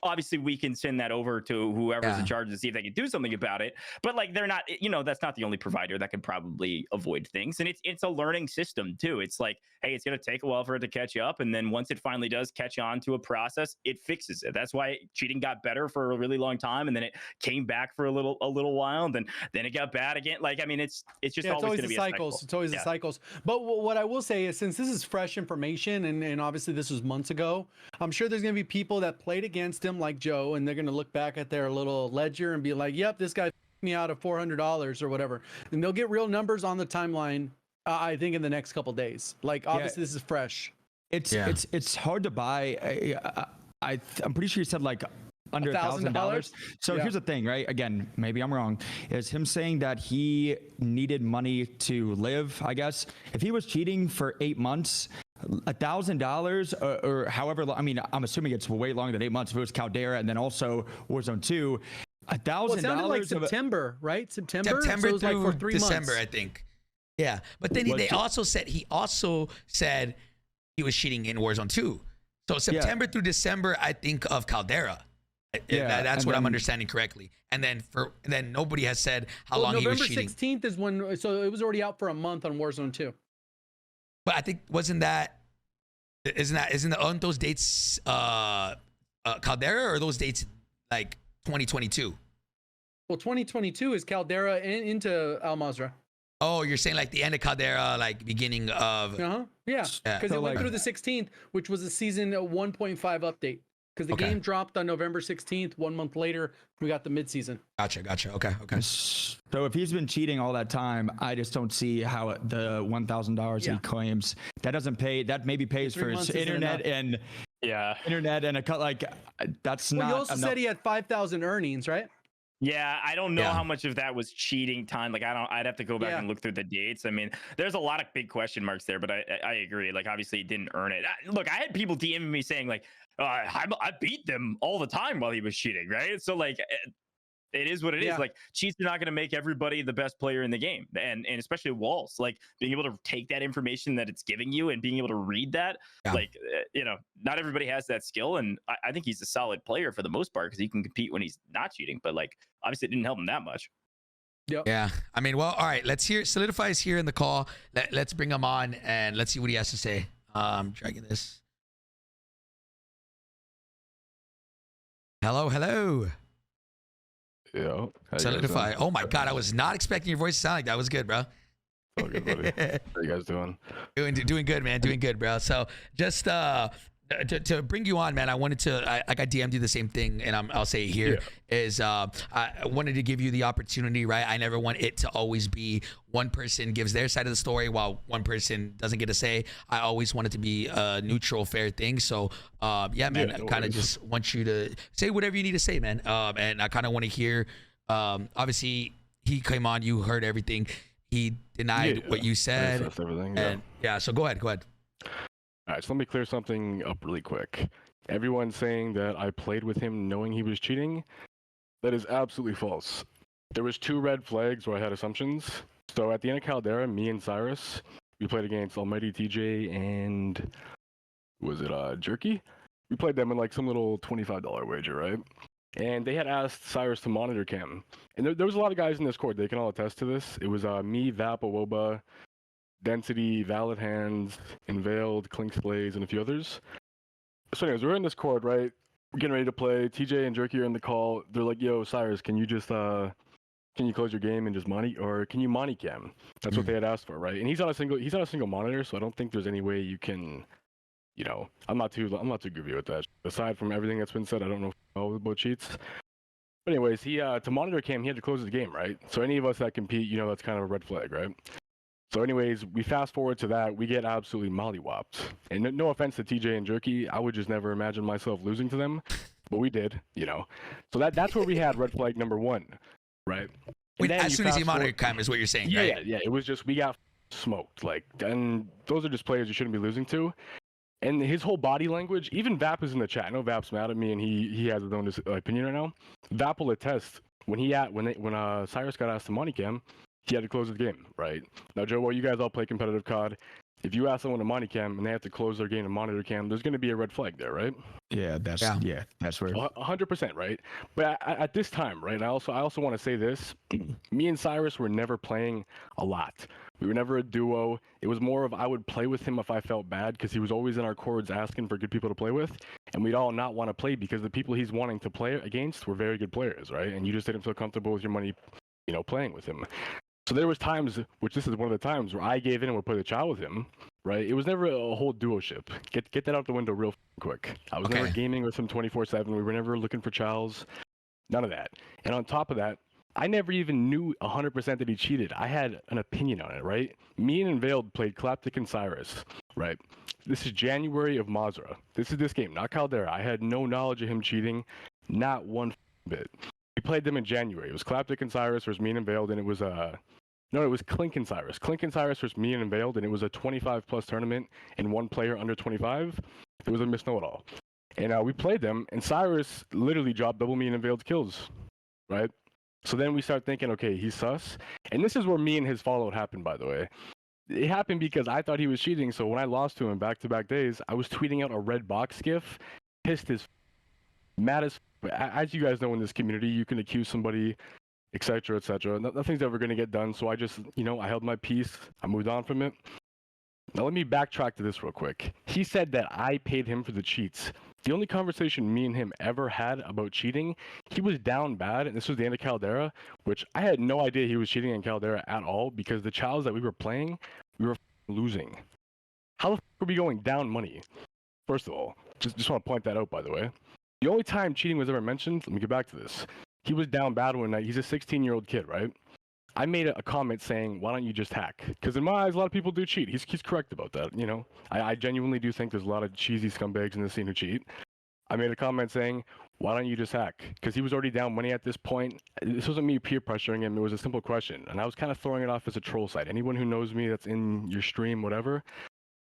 obviously we can send that over to whoever's in charge to see if they can do something about it. But like, they're not, that's not the only provider that can probably avoid things. And it's a learning system too. It's like, hey, it's going to take a while for it to catch up. And then once it finally does catch on to a process, it fixes it. That's why cheating got better for a really long time. And then it came back for a little while. And then it got bad again. Like, I mean, it's just always going to be cycles. It's always the cycles. But what I will say is, since this is fresh information and obviously this was months ago, I'm sure there's going to be people that played against him like Joe, and they're going to look back at their little ledger and be like, yep, this guy me out of $400 or whatever. And they'll get real numbers on the timeline, I think, in the next couple days. Like, obviously this is fresh. It's hard to buy. I'm pretty sure he said like under $1,000. So here's the thing, right? Again, maybe I'm wrong. Is him saying that he needed money to live, I guess. If he was cheating for 8 months, $1,000 or however long, I mean, I'm assuming it's way longer than 8 months if it was Caldera and then also Warzone 2. $1,000. Well, it sounded like September, right? September so it was through like for 3 December, months. I think. Yeah, but then he also said he was cheating in Warzone 2. So September through December, I think, of Caldera. That's what I'm understanding correctly. And then nobody has said how long he was cheating. November 16th is when, so it was already out for a month on Warzone 2. But I think aren't those dates Caldera, or those dates like 2022? Well, 2022 is Caldera into Al Mazrah. Oh, you're saying like the end of Caldera, like beginning of yeah, because it went through the 16th, which was a season 1.5 update. Because the game dropped on November 16th. 1 month later, we got the midseason. Gotcha. Okay. So if he's been cheating all that time, I just don't see how the $1,000 he claims that doesn't pay. That maybe pays for his internet and a cut. Like, that's not. You also said he had 5,000 earnings, right? Yeah, I don't know how much of that was cheating time. Like, I'd have to go back and look through the dates. I mean, there's a lot of big question marks there, but I agree. Like, obviously he didn't earn it. Look, I had people DMing me saying like, I beat them all the time while he was cheating, right? So like, it is what it is. Like, cheats are not going to make everybody the best player in the game, and especially walls. Like, being able to take that information that it's giving you and being able to read that, like, not everybody has that skill. And I think he's a solid player for the most part because he can compete when he's not cheating. But like, obviously, it didn't help him that much. Yep. Yeah. I mean, well, all right. Let's hear. Solidify is here in the call. Let's bring him on and let's see what he has to say. Dragging this. Hello. Yo, Solidify. Oh my God, I was not expecting your voice to sound like that. Was good, bro. Oh, good, buddy. How you guys doing? Doing good, man. Doing good, bro. So just to bring you on, man, I wanted to, I DM'd you the same thing, and I'll say it here, is I wanted to give you the opportunity, right? I never want it to always be one person gives their side of the story while one person doesn't get a say. I always want it to be a neutral, fair thing. So, yeah, man, I kind of just want you to say whatever you need to say, man. And I kind of want to hear, obviously, he came on, you heard everything. He denied what you said. Everything, and so go ahead. All right, so let me clear something up really quick. Everyone saying that I played with him knowing he was cheating, that is absolutely false. There was 2 red flags where I had assumptions. So at the end of Caldera, me and Cyrus, we played against Almighty TJ and was it Jerky? We played them in like some little $25 wager, right? And they had asked Cyrus to monitor cam. And there was a lot of guys in Discord, they can all attest to this. It was me, Vap, Awoba, Density, Valid Hands, Inveiled, Clinks Blaze, and a few others. So anyways, we're in this chord, right? We're getting ready to play. TJ and Jerky are in the call. They're like, yo, Cyrus, can you just can you close your game and just money, or can you money cam? That's what they had asked for, right? And he's on a single monitor, so I don't think there's any way you can, you know, I'm not too goofy with that. Aside from everything that's been said, I don't know about cheats. But anyways, he to monitor cam, he had to close his game, right? So any of us that compete, you know, that's kind of a red flag, right? So anyways, we fast forward to that, we get absolutely mollywopped. And no offense to TJ and Jerky, I would just never imagine myself losing to them, but we did, you know. So that's where we had red flag number 1, right? Wait, as soon as he monitored cam is what you're saying, right? Yeah. It was just, we got smoked. Like, and those are just players you shouldn't be losing to. And his whole body language, even Vap is in the chat. I know Vap's mad at me and he has his own opinion right now. Vap will attest when Cyrus got asked to money cam, he had to close his game, right? Now, JoeWo, you guys all play competitive COD. If you ask someone to money cam and they have to close their game to monitor cam, there's going to be a red flag there, right? Yeah, that's where 100%, right? But at this time, right? I also want to say this: me and Cyrus were never playing a lot. We were never a duo. It was more of I would play with him if I felt bad because he was always in our chords asking for good people to play with, and we'd all not want to play because the people he's wanting to play against were very good players, right? And you just didn't feel comfortable with your money, you know, playing with him. So there was times, which this is one of the times, where I gave in and would play the chow with him, right? It was never a whole duo-ship. Get that out the window real quick. I was never gaming with him 24/7. We were never looking for chows. None of that. And on top of that, I never even knew 100% that he cheated. I had an opinion on it, right? Me and Unveiled played Claptic and Cyrus, right? This is January of Mazra. This is this game, not Caldera. I had no knowledge of him cheating, not one bit. We played them in January. It was Claptic and Cyrus versus me and Unveiled, and it was it was Clink and Cyrus. Clink and Cyrus versus me and Unveiled, and it was a 25+ tournament and one player under 25. It was a miss know-it-all. And we played them, and Cyrus literally dropped double me and Unveiled's kills, right? So then we start thinking, okay, he's sus. And this is where me and his fallout happened, by the way. It happened because I thought he was cheating, so when I lost to him back-to-back days, I was tweeting out a red box gif, pissed as mad as you guys know in this community, you can accuse somebody, etc., etc. Nothing's ever going to get done, so I just, you know, I held my peace. I moved on from it. Now let me backtrack to this real quick. He said that I paid him for the cheats. The only conversation me and him ever had about cheating, he was down bad, and this was the end of Caldera, which I had no idea he was cheating in Caldera at all, because the chows that we were playing, we were losing. How the fuck are we going down money? First of all, just want to point that out, by the way. The only time cheating was ever mentioned, let me get back to this. He was down bad one night. He's a 16-year-old kid, right? I made a comment saying, why don't you just hack? Because in my eyes, a lot of people do cheat. He's correct about that, you know? I genuinely do think there's a lot of cheesy scumbags in the scene who cheat. I made a comment saying, why don't you just hack? Because he was already down money at this point. This wasn't me peer pressuring him. It was a simple question. And I was kind of throwing it off as a troll site. Anyone who knows me that's in your stream, whatever,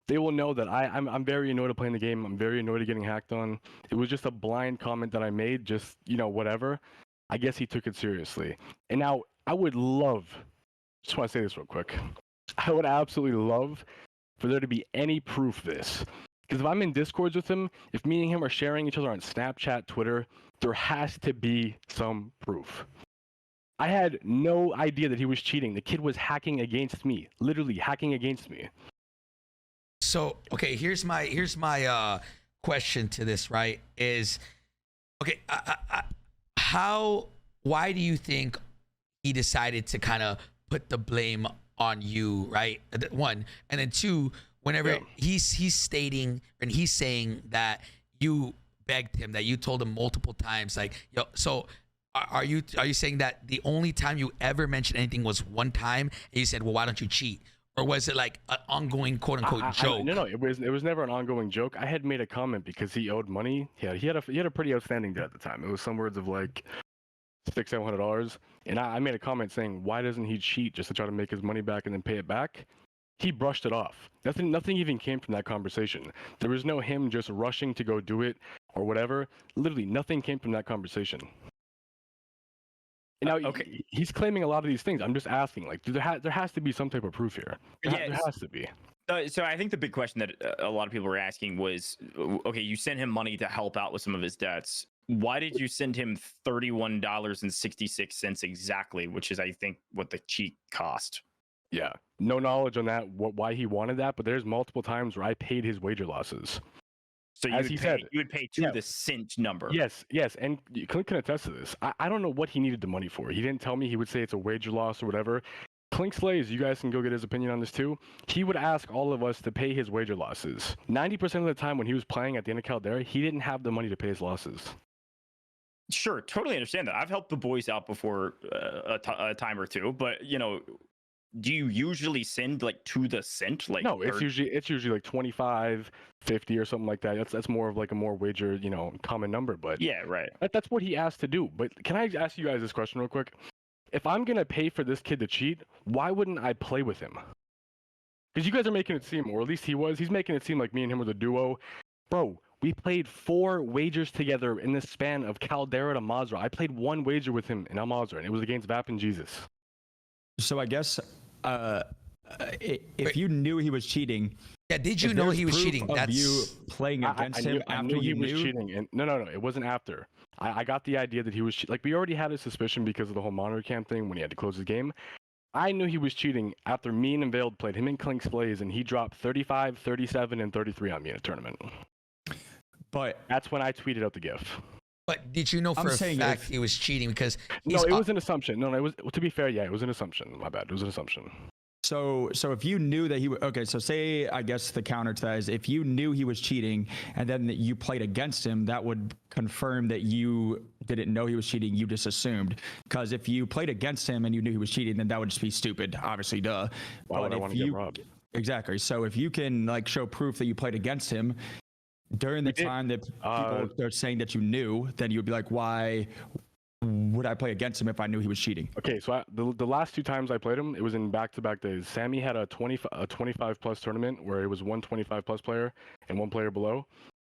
they will know that I'm very annoyed at playing the game. I'm very annoyed at getting hacked on. It was just a blind comment that I made, just, you know, whatever. I guess he took it seriously. And now I would love, just want to say this real quick. I would absolutely love for there to be any proof of this. Because if I'm in Discords with him, if me and him are sharing each other on Snapchat, Twitter, there has to be some proof. I had no idea that he was cheating. The kid was hacking against me, literally hacking against me. So, okay, here's my question to this, right? Is, okay, why do you think he decided to kind of put the blame on you, right? One, and then two, whenever he's stating and he's saying that you begged him, that you told him multiple times, like, yo, so are you saying that the only time you ever mentioned anything was one time and you said, well, why don't you cheat? Or was it like an ongoing quote unquote joke? No, it was never an ongoing joke. I had made a comment because he owed money. Yeah, he had a pretty outstanding debt at the time. It was some words of like $600-700, and I made a comment saying, why doesn't he cheat just to try to make his money back and then pay it back? He brushed it off. Nothing even came from that conversation. There was no him just rushing to go do it or whatever. Literally nothing came from that conversation. And now he's claiming a lot of these things. I'm just asking, like, there has to be some type of proof here. There has to be. So I think the big question that a lot of people were asking was, okay, you sent him money to help out with some of his debts. Why did you send him $31.66 exactly, which is, I think, what the cheat cost? Yeah. No knowledge on that, why he wanted that, but there's multiple times where I paid his wager losses. So As he said, you would pay to yeah. the cent number. Yes, and Clink can attest to this. I don't know what he needed the money for. He didn't tell me. He would say it's a wager loss or whatever. Clink Slays, you guys can go get his opinion on this too. He would ask all of us to pay his wager losses. 90% of the time when he was playing at the end of Caldera, he didn't have the money to pay his losses. Sure, totally understand that. I've helped the boys out before a time or two, but you know, do you usually send like to the cent? Like no, it's usually like 25, 50 or something like that. That's more of like a more wager, common number. But yeah, right. That's what he asked to do. But can I ask you guys this question real quick? If I'm gonna pay for this kid to cheat, why wouldn't I play with him? Because you guys are making it seem, or at least he's making it seem like me and him were the duo. Bro, we played 4 wagers together in the span of Caldera to Mazra. I played 1 wager with him in Al Mazra, and it was against Vap and Jesus. So I guess if you knew he was cheating, yeah, did you know he was cheating? That's you playing against him I after knew he you was knew. cheating. And no, it wasn't after. I got the idea that he was like we already had a suspicion because of the whole monitor cam thing when he had to close his game. I knew he was cheating after me and Veiled played him in Clink's plays, and he dropped 35, 37, and 33 on me in a tournament. But that's when I tweeted out the GIF. But did you know for a fact he was cheating? Because no, it was an assumption. No, it was. To be fair, yeah, it was an assumption. My bad. It was an assumption. So if you knew that he was okay, so say I guess the counter to that is if you knew he was cheating and then you played against him, that would confirm that you didn't know he was cheating. You just assumed. Because if you played against him and you knew he was cheating, then that would just be stupid. Obviously, duh. Why would I want to get robbed? Exactly. So if you can like show proof that you played against him during the time that people are saying that you knew, then you'd be like, why would I play against him if I knew he was cheating? Okay, so the last 2 times I played him, it was in back-to-back days. Sammy had a 25-plus tournament where it was 1 25-plus player and 1 player below.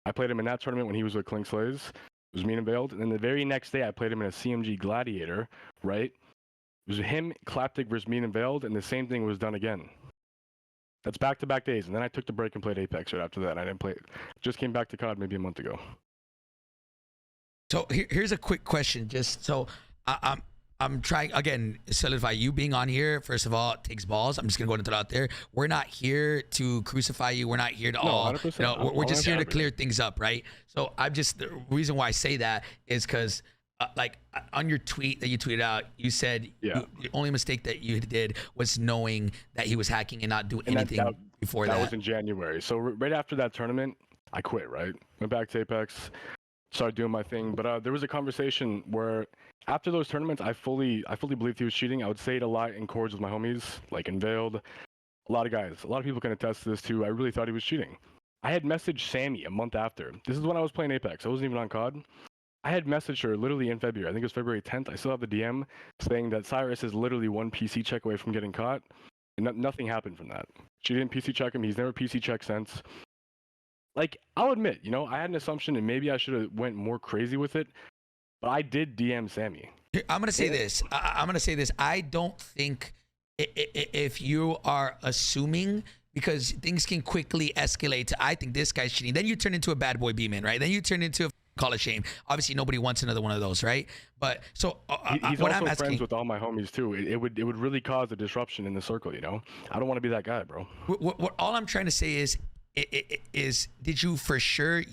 I played him in that tournament when he was with Clink Slays. It was me and Veiled. And then the very next day, I played him in a CMG Gladiator, right? It was him, Claptic versus me and Veiled, and the same thing was done again. That's back-to-back days. And then I took the break and played Apex right after that. I didn't play it. Just came back to COD maybe a month ago. So here's a quick question. Just so I'm trying again solidify you being on here. First of all, it takes balls. I'm just gonna go and throw it out there. We're not here to crucify you. We're not here to we're just here to clear things up, right? So the reason why I say that is because like on your tweet that you tweeted out, you said the only mistake that you did was knowing that he was hacking and not doing anything before that. That was in January. So right after that tournament, I quit. Right, went back to Apex. Started doing my thing, but there was a conversation where after those tournaments, I fully believed he was cheating. I would say it a lot in chords with my homies, like in Veiled. A lot of guys, a lot of people can attest to this too. I really thought he was cheating. I had messaged Sammy a month after. This is when I was playing Apex. I wasn't even on COD. I had messaged her literally in February. I think it was February 10th. I still have the DM saying that Cyrus is literally 1 PC check away from getting caught, and nothing happened from that. She didn't PC check him. He's never PC checked since. Like, I'll admit, I had an assumption and maybe I should have went more crazy with it, but I did DM Sammy. I'm going to say this. I don't think if you are assuming, because things can quickly escalate to, I think this guy's cheating. Then you turn into a bad boy B-man, right? Then you turn into a call of shame. Obviously, nobody wants another one of those, right? But so he's what also I'm asking, friends with all my homies too. It would really cause a disruption in the circle, I don't want to be that guy, bro. What all I'm trying to say is did you for sure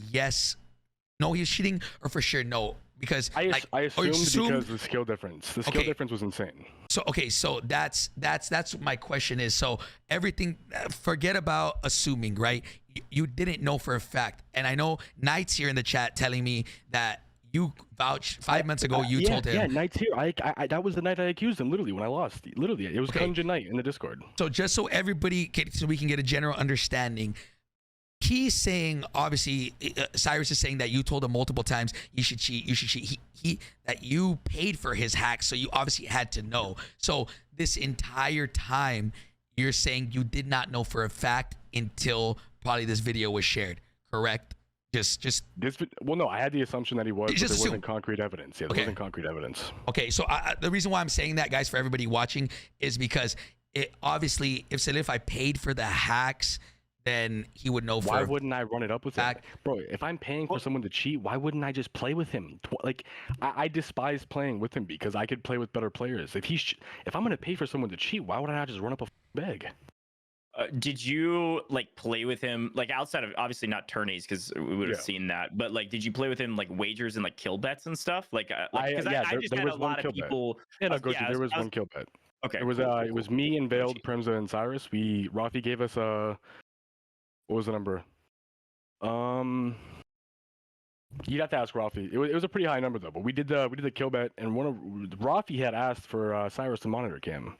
know he was cheating, or for sure no? Because I assumed because the skill difference. The skill difference was insane. So so that's what my question is. So everything, forget about assuming, right? You didn't know for a fact, and I know Knight's here in the chat telling me that you vouched 5 months ago. You told him. Yeah, Knight's here. I that was the night I accused him. Literally, when I lost. Literally, it was Kunja Knight in the Discord. So just so so we can get a general understanding. He's saying, obviously, Cyrus is saying that you told him multiple times you should cheat. That you paid for his hack, so you obviously had to know. So this entire time, you're saying you did not know for a fact until probably this video was shared, correct? No, I had the assumption that he was, but there wasn't concrete evidence. Yeah, there wasn't concrete evidence. Okay, so the reason why I'm saying that, guys, for everybody watching, is because obviously, if I paid for the hacks, then he would know. Why wouldn't I run it up with him? Bro, if I'm paying for someone to cheat, why wouldn't I just play with him? I despise playing with him because I could play with better players. If I'm going to pay for someone to cheat, why would I not just run up a bag. Did you like play with him like outside of obviously not tourneys because we would have seen that, but like did you play with him like wagers and like kill bets and stuff? Like, because I just there had was a one lot kill of bet. people. Yeah, no, Gojj, there was one kill bet. Okay, It was it was me and Veiled, Premza, and Cyrus. Rafi gave us what was the number? You'd have to ask Rafi. It was a pretty high number though, but we did the kill bet, and Rafi had asked for Cyrus to monitor cam,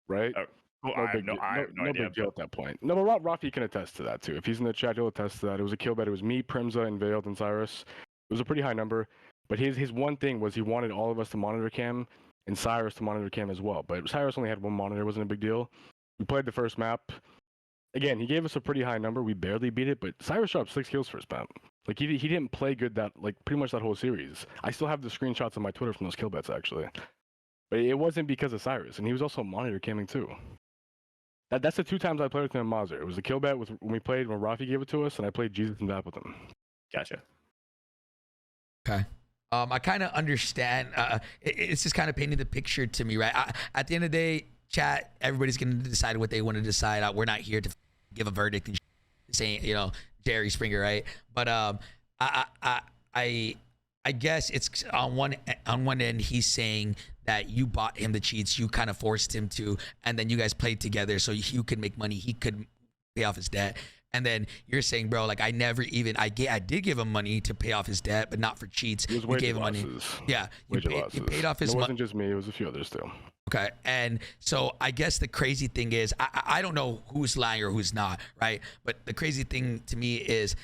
right? Well, I have no idea. Big deal at that point. No, but Rafi can attest to that too. If he's in the chat, he'll attest to that. It was a kill bet. It was me, Premza, and Veiled, and Cyrus. It was a pretty high number, but his one thing was he wanted all of us to monitor cam and Cyrus to monitor cam as well. But Cyrus only had one monitor. It wasn't a big deal. We played the first map. Again, he gave us a pretty high number. We barely beat it, but Cyrus shot up 6 kills first map. Like he didn't play good that like pretty much that whole series. I still have the screenshots on my Twitter from those kill bets actually. But it wasn't because of Cyrus, and he was also monitor camming too. That's the 2 times I played with him in Mazur. It was a kill bet when we played when Rafi gave it to us, and I played Jesus and Dap with him. Gotcha. Okay. I kind of understand. It's just kind of painting the picture to me, right? At the end of the day, chat, everybody's going to decide what they want to decide. We're not here to give a verdict and saying, Jerry Springer, right? But I guess it's on one end, he's saying that you bought him the cheats, you kind of forced him to, and then you guys played together so you could make money, he could pay off his debt. And then you're saying, bro, like I did give him money to pay off his debt, but not for cheats. It was you gave him money. Yeah, you paid off his money. It wasn't just me; it was a few others too. Okay, and so I guess the crazy thing is, I don't know who's lying or who's not, right? But the crazy thing to me is,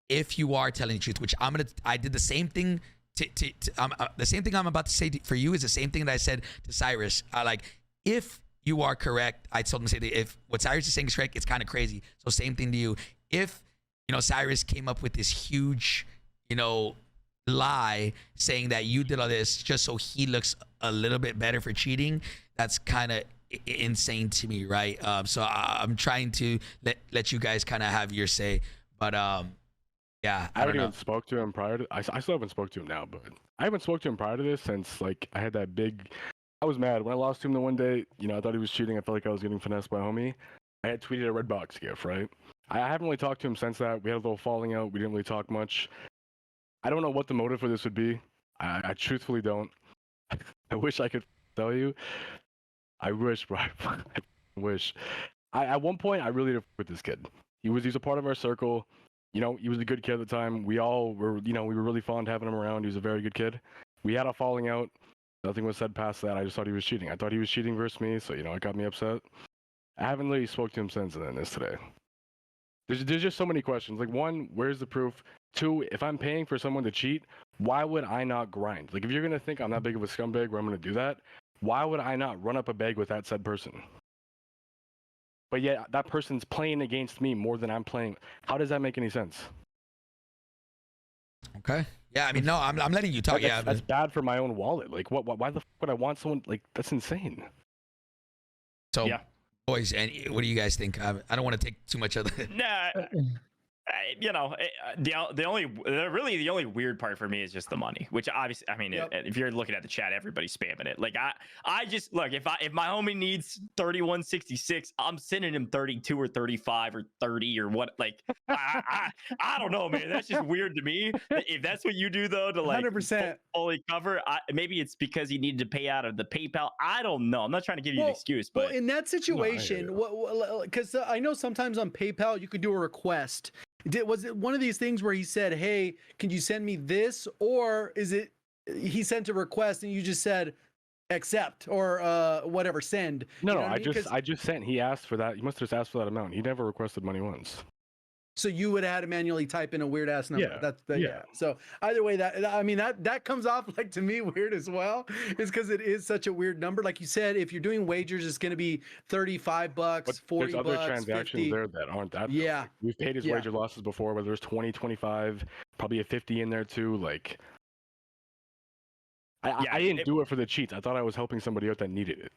if you are telling the truth, which I did the same thing. The same thing I'm about to say for you is the same thing that I said to Cyrus. Like, if you are correct, I told him to say that if what Cyrus is saying is correct, it's kind of crazy. So same thing to you. If Cyrus came up with this huge, lie saying that you did all this just so he looks a little bit better for cheating, that's kind of insane to me, right? So I'm trying to let you guys kind of have your say, but yeah, I haven't even spoke to him prior to. I still haven't spoke to him now, but I haven't spoke to him prior to this since like I had that big. I was mad when I lost to him the one day. I thought he was cheating. I felt like I was getting finessed by a homie. I had tweeted a red box gift, right? I haven't really talked to him since that. We had a little falling out. We didn't really talk much. I don't know what the motive for this would be. I truthfully don't. I wish I could tell you. I wish, bro. I wish. At one point, I really did with this kid. He was a part of our circle. He was a good kid at the time. We all were, we were really fond of having him around. He was a very good kid. We had a falling out. Nothing was said past that. I just thought he was cheating. I thought he was cheating versus me, so, it got me upset. I haven't really spoke to him since then, this today. There's just so many questions. Like, 1, where's the proof? 2, if I'm paying for someone to cheat, why would I not grind? Like, if you're going to think I'm that big of a scumbag where I'm going to do that, why would I not run up a bag with that said person? But yet, that person's playing against me more than I'm playing. How does that make any sense? Okay. Yeah, I mean, no, I'm letting you talk. That's bad for my own wallet. Like, why the fuck would I want someone like that's insane? So, yeah. Boys, and what do you guys think? I don't want to take too much of the. Nah, the only weird part for me is just the money, which obviously, I mean, if you're looking at the chat, everybody's spamming it. Like I just look, if my homie needs 3166, I'm sending him 32 or 35 or 30 or what. Like I don't know, man. That's just weird to me. If that's what you do though, to like 100% fully cover, maybe it's because he needed to pay out of the PayPal. I don't know. I'm not trying to give you an excuse, but in that situation, because I know sometimes on PayPal you could do a request. Was it one of these things where he said, hey, can you send me this? Or is it he sent a request and you just said accept or whatever, send? No, I just sent. He asked for that. He must have just asked for that amount. He never requested money once. So you would have had to manually type in a weird ass number. Yeah. So either way, that comes off like to me weird as well. Is because it is such a weird number. Like you said, if you're doing wagers, it's going to be $35, $40. There's other transactions 50. there that aren't that. Yeah. Though. We've paid his wager losses before, whether there's 20, 25, probably a 50 in there too. Like, I didn't do it for the cheats. I thought I was helping somebody out that needed it.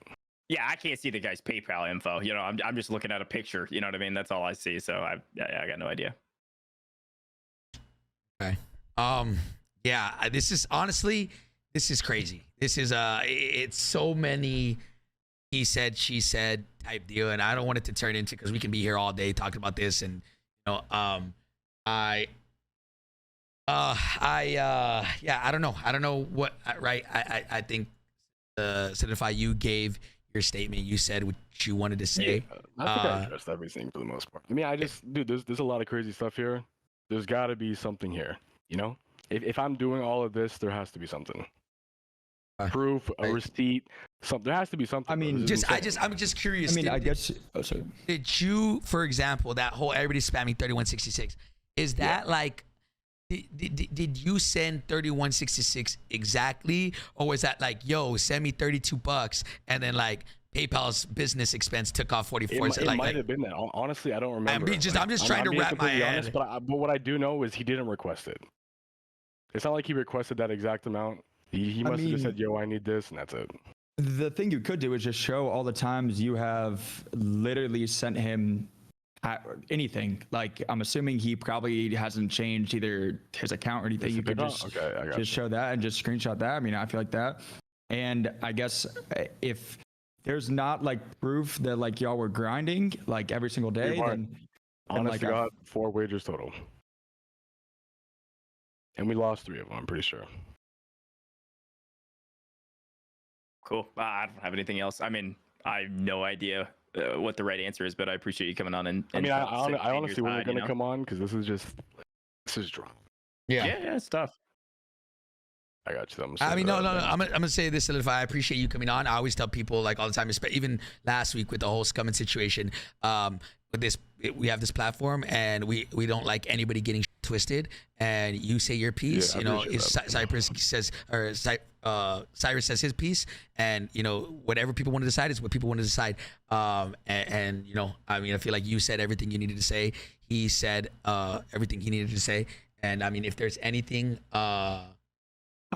Yeah, I can't see the guy's PayPal info. I'm just looking at a picture. You know what I mean? That's all I see. So I got no idea. Okay. Yeah. This is honestly, this is crazy. This is it's so many he said, she said type deal, and I don't want it to turn into, because we can be here all day talking about this, and yeah, I don't know what, right? I think Signify, you gave your statement, you said what you wanted to say. Yeah, I think I addressed everything for the most part. I mean, dude, there's a lot of crazy stuff here. There's got to be something here, you know? If I'm doing all of this, there has to be something. Proof, a receipt, something. There has to be something. I mean, I'm just curious. I mean, I guess. Oh, sorry. Did you, for example, that whole everybody spamming 3166? Is that like? Did you send 3166 exactly, or was that like, yo, send me $32, and then like PayPal's business expense took off 44? It might have been that. Honestly, I don't remember. I'm just trying to wrap my head. Honest, but what I do know is he didn't request it. It's not like he requested that exact amount. He must have just said, yo, I need this, and that's it. The thing you could do is just show all the times you have literally sent him anything. Like, I'm assuming he probably hasn't changed either his account or anything. You could just show that and just screenshot that. I mean, I feel like that. And I guess if there's not like proof that like y'all were grinding like every single day, then honestly, got 4 wagers total. And we lost 3 of them, I'm pretty sure. Cool. I don't have anything else. I mean, I have no idea what the right answer is, but I appreciate you coming on. And I mean, I honestly wasn't going to come on because this is drama. Yeah, it's tough. I got you. I mean, no. I'm gonna say this, Solidify. I appreciate you coming on. I always tell people like all the time, even last week with the whole scumming situation. With this, we have this platform, and we don't like anybody getting twisted. And you say your piece. Cypress says, or Cyrus says his piece, and whatever people want to decide is what people want to decide. And I mean, I feel like you said everything you needed to say. He said everything he needed to say. And I mean, if there's anything, I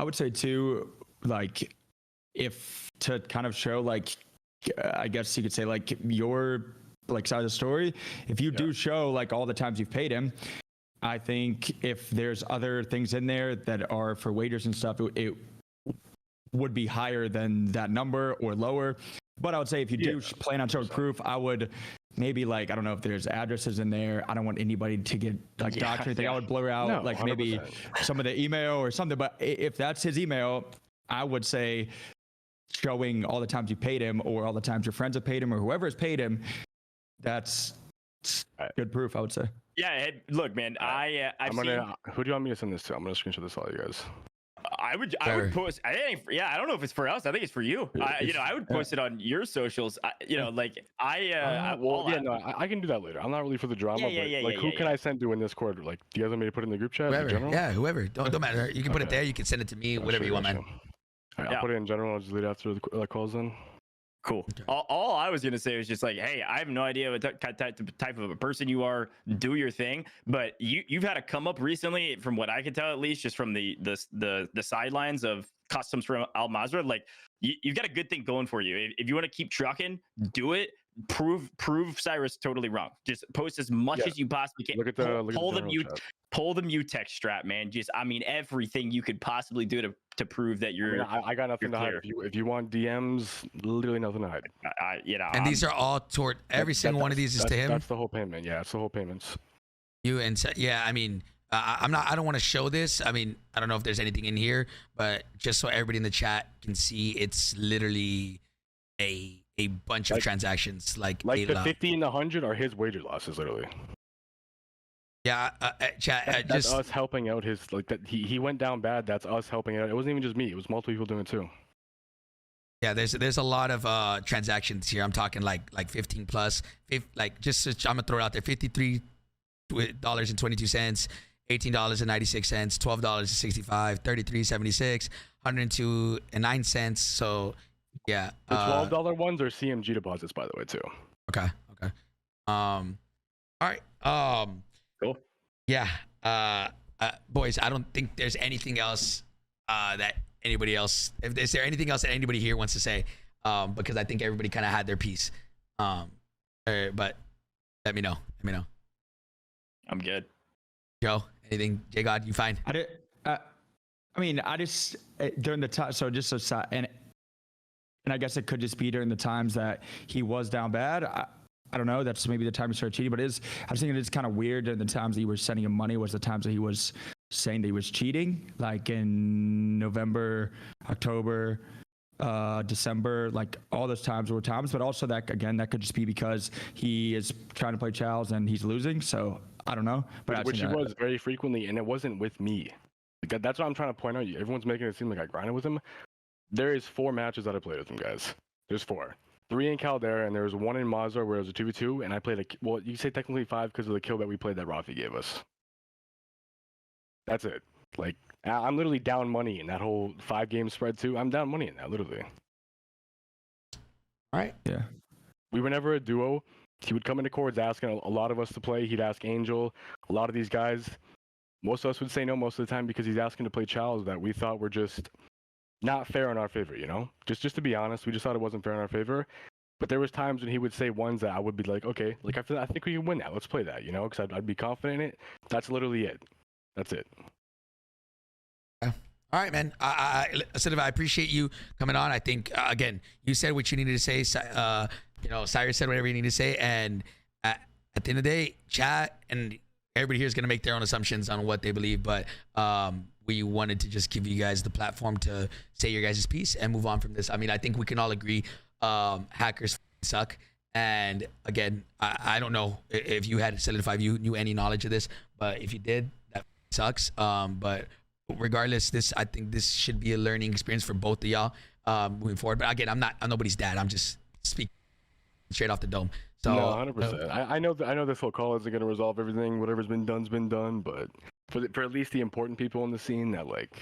would say too, like, if to kind of show, like, I guess you could say, like, your like side of the story, if you do show like all the times you've paid him, I think if there's other things in there that are for waiters and stuff, it would be higher than that number or lower. But I would say if you do plan on showing proof, I would maybe, like, I don't know if there's addresses in there. I don't want anybody to get like doxed or anything. I would blur out like 100%. Maybe some of the email or something. But if that's his email, I would say showing all the times you paid him or all the times your friends have paid him or whoever has paid him, that's good proof, I would say. Yeah, look, man, who do you want me to send this to? I'm gonna screenshot this to all you guys. I would post. I don't know if it's for us. I think it's for you. I would post it on your socials. I can do that later. I'm not really for the drama. Who can I send to in this quarter? Like, do you guys want me to put in the group chat? Whoever. In general? Yeah, whoever. Don't matter. You can put it there. You can send it to me. Whatever you want, man. I'll put it in general. I'll just leave it after the calls then. Cool. All I was gonna say was just like, hey, I have no idea what type of a person you are. Do your thing, but you've had a come up recently, from what I can tell, at least, just from the sidelines of customs from Al Mazrah. Like, you've got a good thing going for you. If you want to keep trucking, do it. Prove Cyrus totally wrong. Just post as much as you possibly can. Pull the mutex strap, man. Everything you could possibly do to prove that you're. I got nothing to hide. If you want DMs, literally nothing to hide. And these are all toward every single one of these is to him. That's the whole payment. Yeah, it's the whole payments. I mean, I don't want to show this. I mean, I don't know if there's anything in here, but just so everybody in the chat can see, it's literally a bunch of transactions. Like the 50 and the 100 are his wager losses, literally. Yeah, chat. That's us helping out his, like, that he went down bad. That's us helping out. It wasn't even just me. It was multiple people doing it too. Yeah, there's a lot of transactions here. I'm talking like 15 plus. I'm gonna throw it out there: $53.22, $18.96, $12.65, $33.76, $102.09. So yeah. The $12 ones are CMG deposits, by the way, too. Okay. All right. Cool. Yeah. Boys, I don't think there's anything else that anybody else. Is there anything else that anybody here wants to say? Because I think everybody kind of had their piece. But let me know. I'm good. Joe, anything? JGOD, you fine? I mean, I just during the time. So just and and I guess it could just be during the times that he was down bad. I don't know. That's maybe the time he started cheating, but I was thinking it's kind of weird during the times that you were sending him money was the times that he was saying that he was cheating, like in November, October, December, like all those times were times, but also that again, that could just be because he is trying to play Chals and he's losing. So I don't know, but which he was very frequently, and it wasn't with me. Like, that's what I'm trying to point out. Everyone's making it seem like I grinded with him. There is 4 matches that I played with him, guys. There's 4. 3 in Caldera, and there was 1 in Mazar where it was a 2v2, and I played well, you can say technically 5 because of the kill that we played that Rafi gave us. That's it. Like, I'm literally down money in that whole 5-game spread too. I'm down money in that, literally. All right. Yeah. We were never a duo. He would come into chords asking a lot of us to play. He'd ask Angel, a lot of these guys. Most of us would say no most of the time because he's asking to play Chals that we thought were just not fair in our favor, you know? Just to be honest, we just thought it wasn't fair in our favor. But there was times when he would say ones that I would be like, okay, like I think we can win that. Let's play that, you know? Because I'd be confident in it. That's literally it. That's it. All right, man. Asif, I appreciate you coming on. I think again, you said what you needed to say. You know, Cyrus said whatever you needed to say, and at the end of the day, chat and everybody here is gonna make their own assumptions on what they believe. But we wanted to just give you guys the platform to say your guys' piece and move on from this. I mean, I think we can all agree hackers suck. And again, I don't know if you had solidified, you knew any knowledge of this, but if you did, that sucks. But regardless, I think this should be a learning experience for both of y'all moving forward. But again, I'm nobody's dad. I'm just speaking straight off the dome. So no, 100%. I know this whole call isn't going to resolve everything. Whatever's been done's been done. But for at least the important people in the scene that like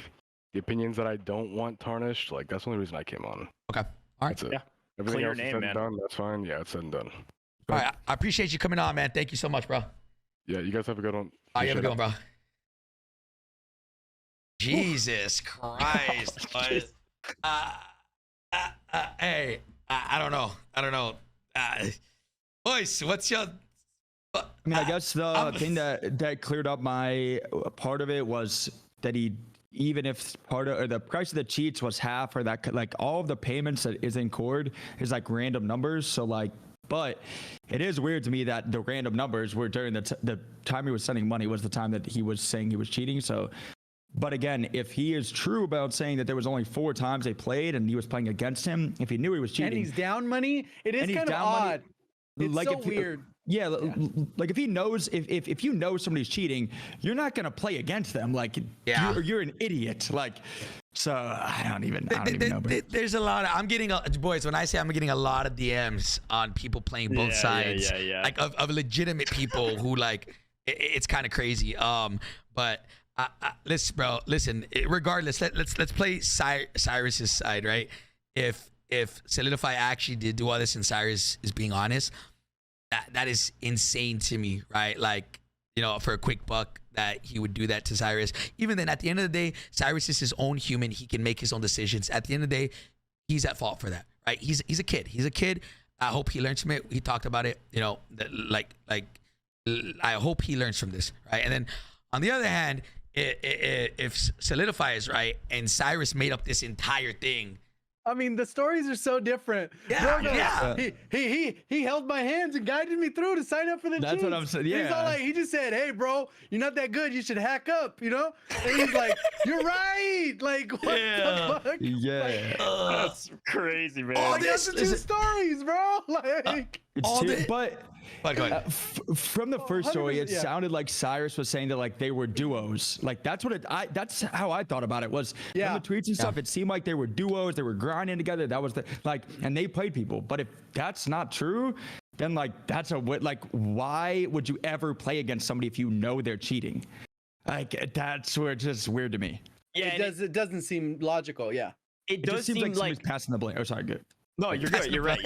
the opinions that I don't want tarnished, like that's the only reason I came on. Okay. All right. That's it. Yeah. Everything Clear else name, is said man. and done. That's fine. Yeah, it's said and done. All right. I appreciate you coming on, man. Thank you so much, bro. Yeah, you guys have a good one. All right, you have a Appreciate good one, bro. Jesus Christ. Hey, I don't know. Boys, what's your... I mean, I guess the thing that cleared up my part of it was that even if part of or the price of the cheats was half or that, like all of the payments that is in Cord is like random numbers. So like, but it is weird to me that the random numbers were during the time he was sending money was the time that he was saying he was cheating. So, but again, if he is true about saying that there was only 4 times they played and he was playing against him, if he knew he was cheating, And he's down money. It is and he's kind of down money, odd. It's like so if weird. Yeah, like if he knows, if you know somebody's cheating, you're not gonna play against them. Like, Yeah. you're an idiot. Like, so I don't even know. Bro. There's a lot of, boys, when I say I'm getting a lot of DMs on people playing both sides, like of legitimate people who like, it's kind of crazy. But listen, regardless, let's play Cyrus's side, right? If Solidify actually did do all this and Cyrus is being honest, that is insane to me, right? Like, you know, for a quick buck that he would do that to Cyrus. Even then, at the end of the day, Cyrus is his own human. He can make his own decisions. At the end of the day, he's at fault for that, right? He's a kid. He's a kid. I hope he learns from it. He talked about it, you know, I hope he learns from this, right? And then on the other hand, if Solidify is right and Cyrus made up this entire thing, I mean, the stories are so different. Yeah, Bro, yeah. He held my hands and guided me through to sign up for the That's cheats. what I'm saying. He's Yeah. all like, he just said, "Hey, bro, you're not that good. You should hack up," you know? And he's like, "You're right." Like, what the fuck? Yeah. That's crazy, man. Oh, That's the 2 stories, bro. Like, It's all too, the- but go ahead. from the first story, it 100%, yeah. sounded like Cyrus was saying that like they were duos. Like that's what that's how I thought about it was Yeah. from the tweets and stuff. It seemed like they were duos. They were grinding together. That was and they played people. But if that's not true, then like why would you ever play against somebody if you know they're cheating? Like that's where it's just weird to me. Yeah, it doesn't seem logical. Yeah. it It does just seems seem like somebody's passing the blame. Oh, sorry, good. No, you're good. You're right.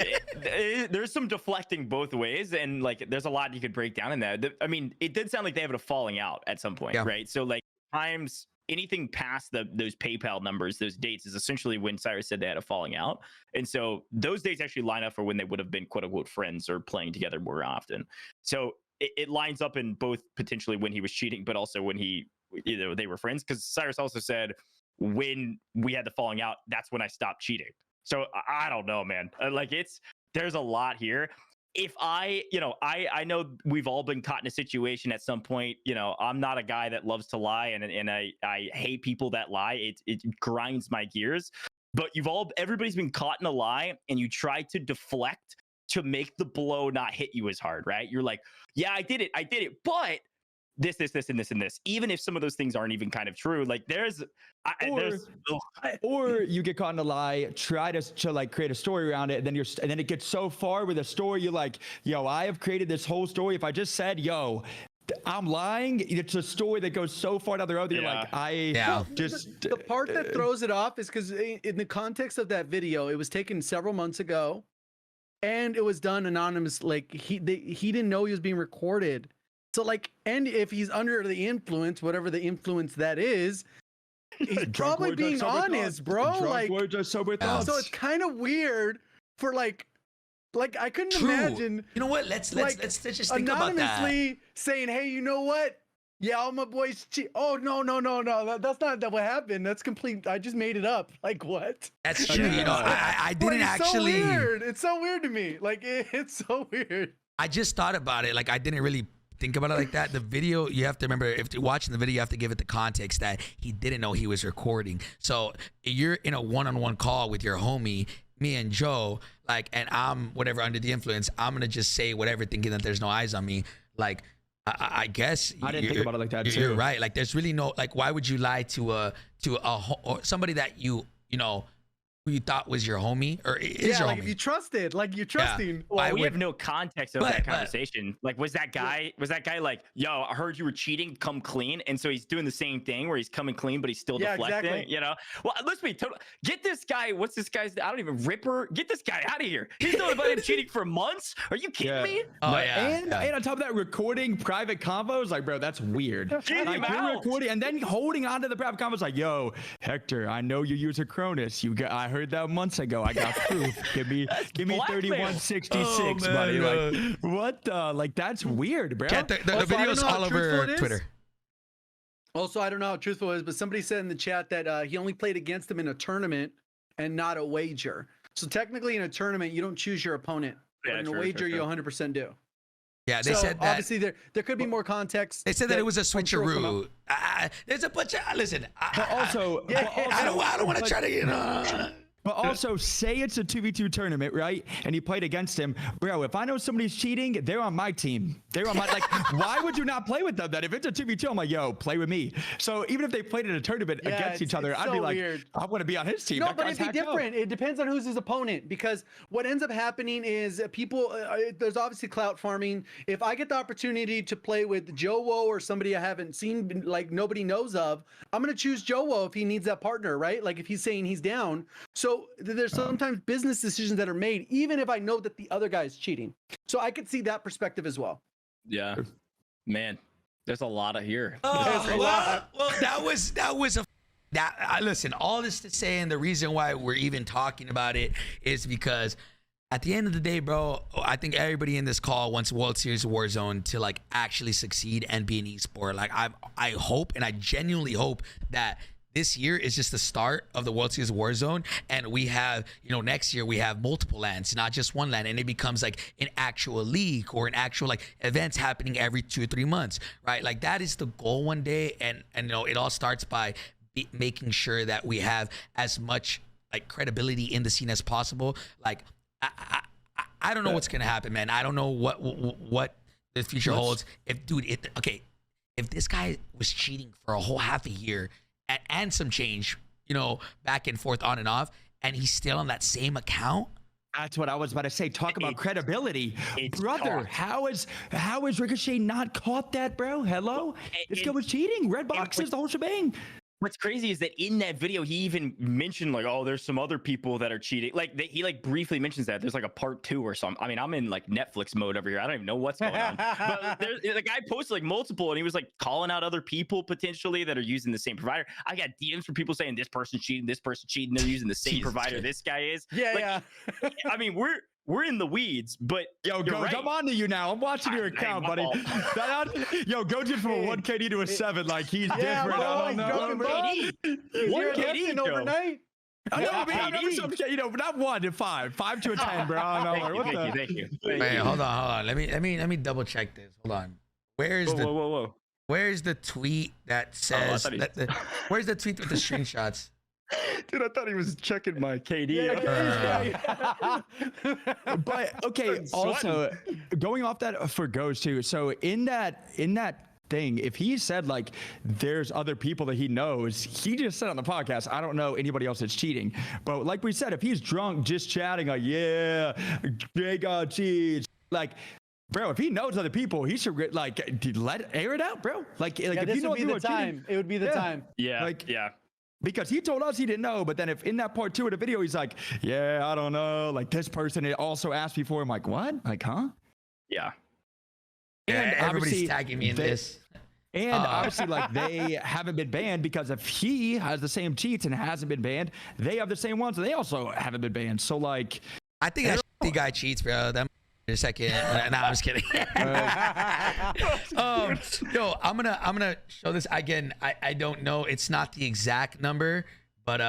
There's some deflecting both ways, and like, there's a lot you could break down in that. I mean, it did sound like they have a falling out at some point, Yeah. right? So like, times anything past those PayPal numbers, those dates, is essentially when Cyrus said they had a falling out, and so those dates actually line up for when they would have been quote unquote friends or playing together more often. So it lines up in both potentially when he was cheating, but also when they were friends. Because Cyrus also said when we had the falling out, that's when I stopped cheating. So I don't know, man. Like there's a lot here. If I know we've all been caught in a situation at some point. I'm not a guy that loves to lie, and I hate people that lie. It grinds my gears. But everybody's been caught in a lie, and you try to deflect to make the blow not hit you as hard, right? You're like, yeah, I did it, but this, and this. Even if some of those things aren't even kind of true, like or you get caught in a lie, try to like create a story around it, and then it gets so far with a story, you're like, yo, I have created this whole story. If I just said, yo, I'm lying, it's a story that goes so far down the road that you're like, the part that throws it off is because in the context of that video, it was taken several months ago, and it was done anonymous. Like he didn't know he was being recorded. So like, and if he's under the influence, whatever the influence that is, he's probably being honest, bro. Like, so it's kind of weird for like I couldn't imagine. You know what? Let's just think about that. Anonymously saying, hey, you know what? Yeah, all my boys cheat. Oh no. That's not what happened. That's complete. I just made it up. Like what? That's true. I didn't actually. So weird. It's so weird to me. Like it's so weird. I just thought about it. Like I didn't really think about it like that. The video, you have to remember, if you're watching the video, you have to give it the context that he didn't know he was recording. So you're in a one-on-one call with your homie, me and Joe, like, and I'm whatever under the influence, I'm gonna just say whatever thinking that there's no eyes on me. Like, I guess I didn't think about it like that too. You're right. Like, there's really no, like, why would you lie to or somebody that you know who you thought was your homie or is your like homie? if you trusted, like you're trusting. Well, we have no context of that conversation. Like, was that guy like, yo, I heard you were cheating, come clean, and so he's doing the same thing where he's coming clean, but he's still deflecting. Exactly. Well, let's be total. Get this guy. What's this guy's? I don't even Ripper. Get this guy out of here. He's known about him cheating for months. Are you kidding me? Oh And on top of that, recording private convos, like, bro, that's weird. Get him out. Recording and then holding on to the private convos, like, yo, Hector, I know you use a Cronus. I heard that months ago. I got proof. Give me 3166, buddy. Like, what the? Like, that's weird, bro. The video's all over Twitter. Also, I don't know how truthful it is, but somebody said in the chat that he only played against him in a tournament and not a wager. So technically, in a tournament, you don't choose your opponent. But in a wager, you 100% do. Yeah, they said that. Obviously, there could be more context. They said that it was a switcheroo. There's a bunch of listen. I don't want to try to But also, say it's a 2v2 tournament, right? And you played against him. Bro, if I know somebody's cheating, they're on my team. They're on my, like, why would you not play with them then? If it's a 2v2, I'm like, yo, play with me. So even if they played in a tournament against each other, I'd be like, I want to be on his team. No, but it'd be different. It depends on who's his opponent, because what ends up happening is people, there's obviously clout farming. If I get the opportunity to play with JoeWo or somebody I haven't seen, like nobody knows of, I'm going to choose JoeWo if he needs that partner, right? Like if he's saying he's down. So there's sometimes business decisions that are made, even if I know that the other guy is cheating. So I could see that perspective as well. Yeah, man, there's a lot of here. Well, listen, all this to say, and the reason why we're even talking about it is because at the end of the day, bro, I think everybody in this call wants World Series Warzone to like actually succeed and be an esport. Like I hope, and I genuinely hope that this year is just the start of the World Series Warzone, and we have, next year we have multiple lands, not just one land, and it becomes like an actual league or an actual like events happening every 2 or 3 months, right? Like that is the goal one day, and it all starts by making sure that we have as much like credibility in the scene as possible. Like I don't know what's gonna happen, man. I don't know what the future holds. If this guy was cheating for a whole half a year and some change, back and forth on and off, and he's still on that same account. That's what I was about to say. Talk about credibility. Brother, how is Ricochet not caught that, bro? Hello? This guy was cheating. Red boxes, the whole shebang. What's crazy is that in that video, he even mentioned like, oh, there's some other people that are cheating. Like he like briefly mentions that there's like a part 2 or something. I mean, I'm in like Netflix mode over here. I don't even know what's going on. But the guy posted like multiple, and he was like calling out other people potentially that are using the same provider. I got DMs from people saying this person's cheating, they're using the same provider this guy is. Yeah. I mean, we're in the weeds, but yo, Gojj, right. I'm on to you now. I'm watching your account, buddy. Yo, Gojj from a 1 KD to a 7, like he's different. I don't know. 1 KD, overnight. I know, man, I'm never so, you know, not 1 to 5, 5 to a 10, bro. I know, like, what the? Thank you. Wait, hold on. Let me double check this. Hold on. Where's Whoa. Where's the tweet that says where's the tweet with the screenshots? Dude, I thought he was checking my KD. But okay, also going off that for Gojj too. So in that thing, if he said like there's other people that he knows, he just said on the podcast, I don't know anybody else that's cheating. But like we said, if he's drunk just chatting like, yeah, JGOD cheats, like, bro, if he knows other people, he should air it out, bro. Like if this you know would be the people are time. cheating, It would be the time. Yeah. because he told us he didn't know, but then if in that part 2 of the video, he's like, yeah, I don't know. Like this person also asked me for. I'm like, what? Like, huh? Yeah. And Everybody's tagging me in this. And obviously, like, they haven't been banned because if he has the same cheats and hasn't been banned, they have the same ones and they also haven't been banned. So, like, I think that shitty guy cheats, bro. That a second. Nah, I'm just kidding. Yo, I'm gonna show this again. I don't know. It's not the exact number, but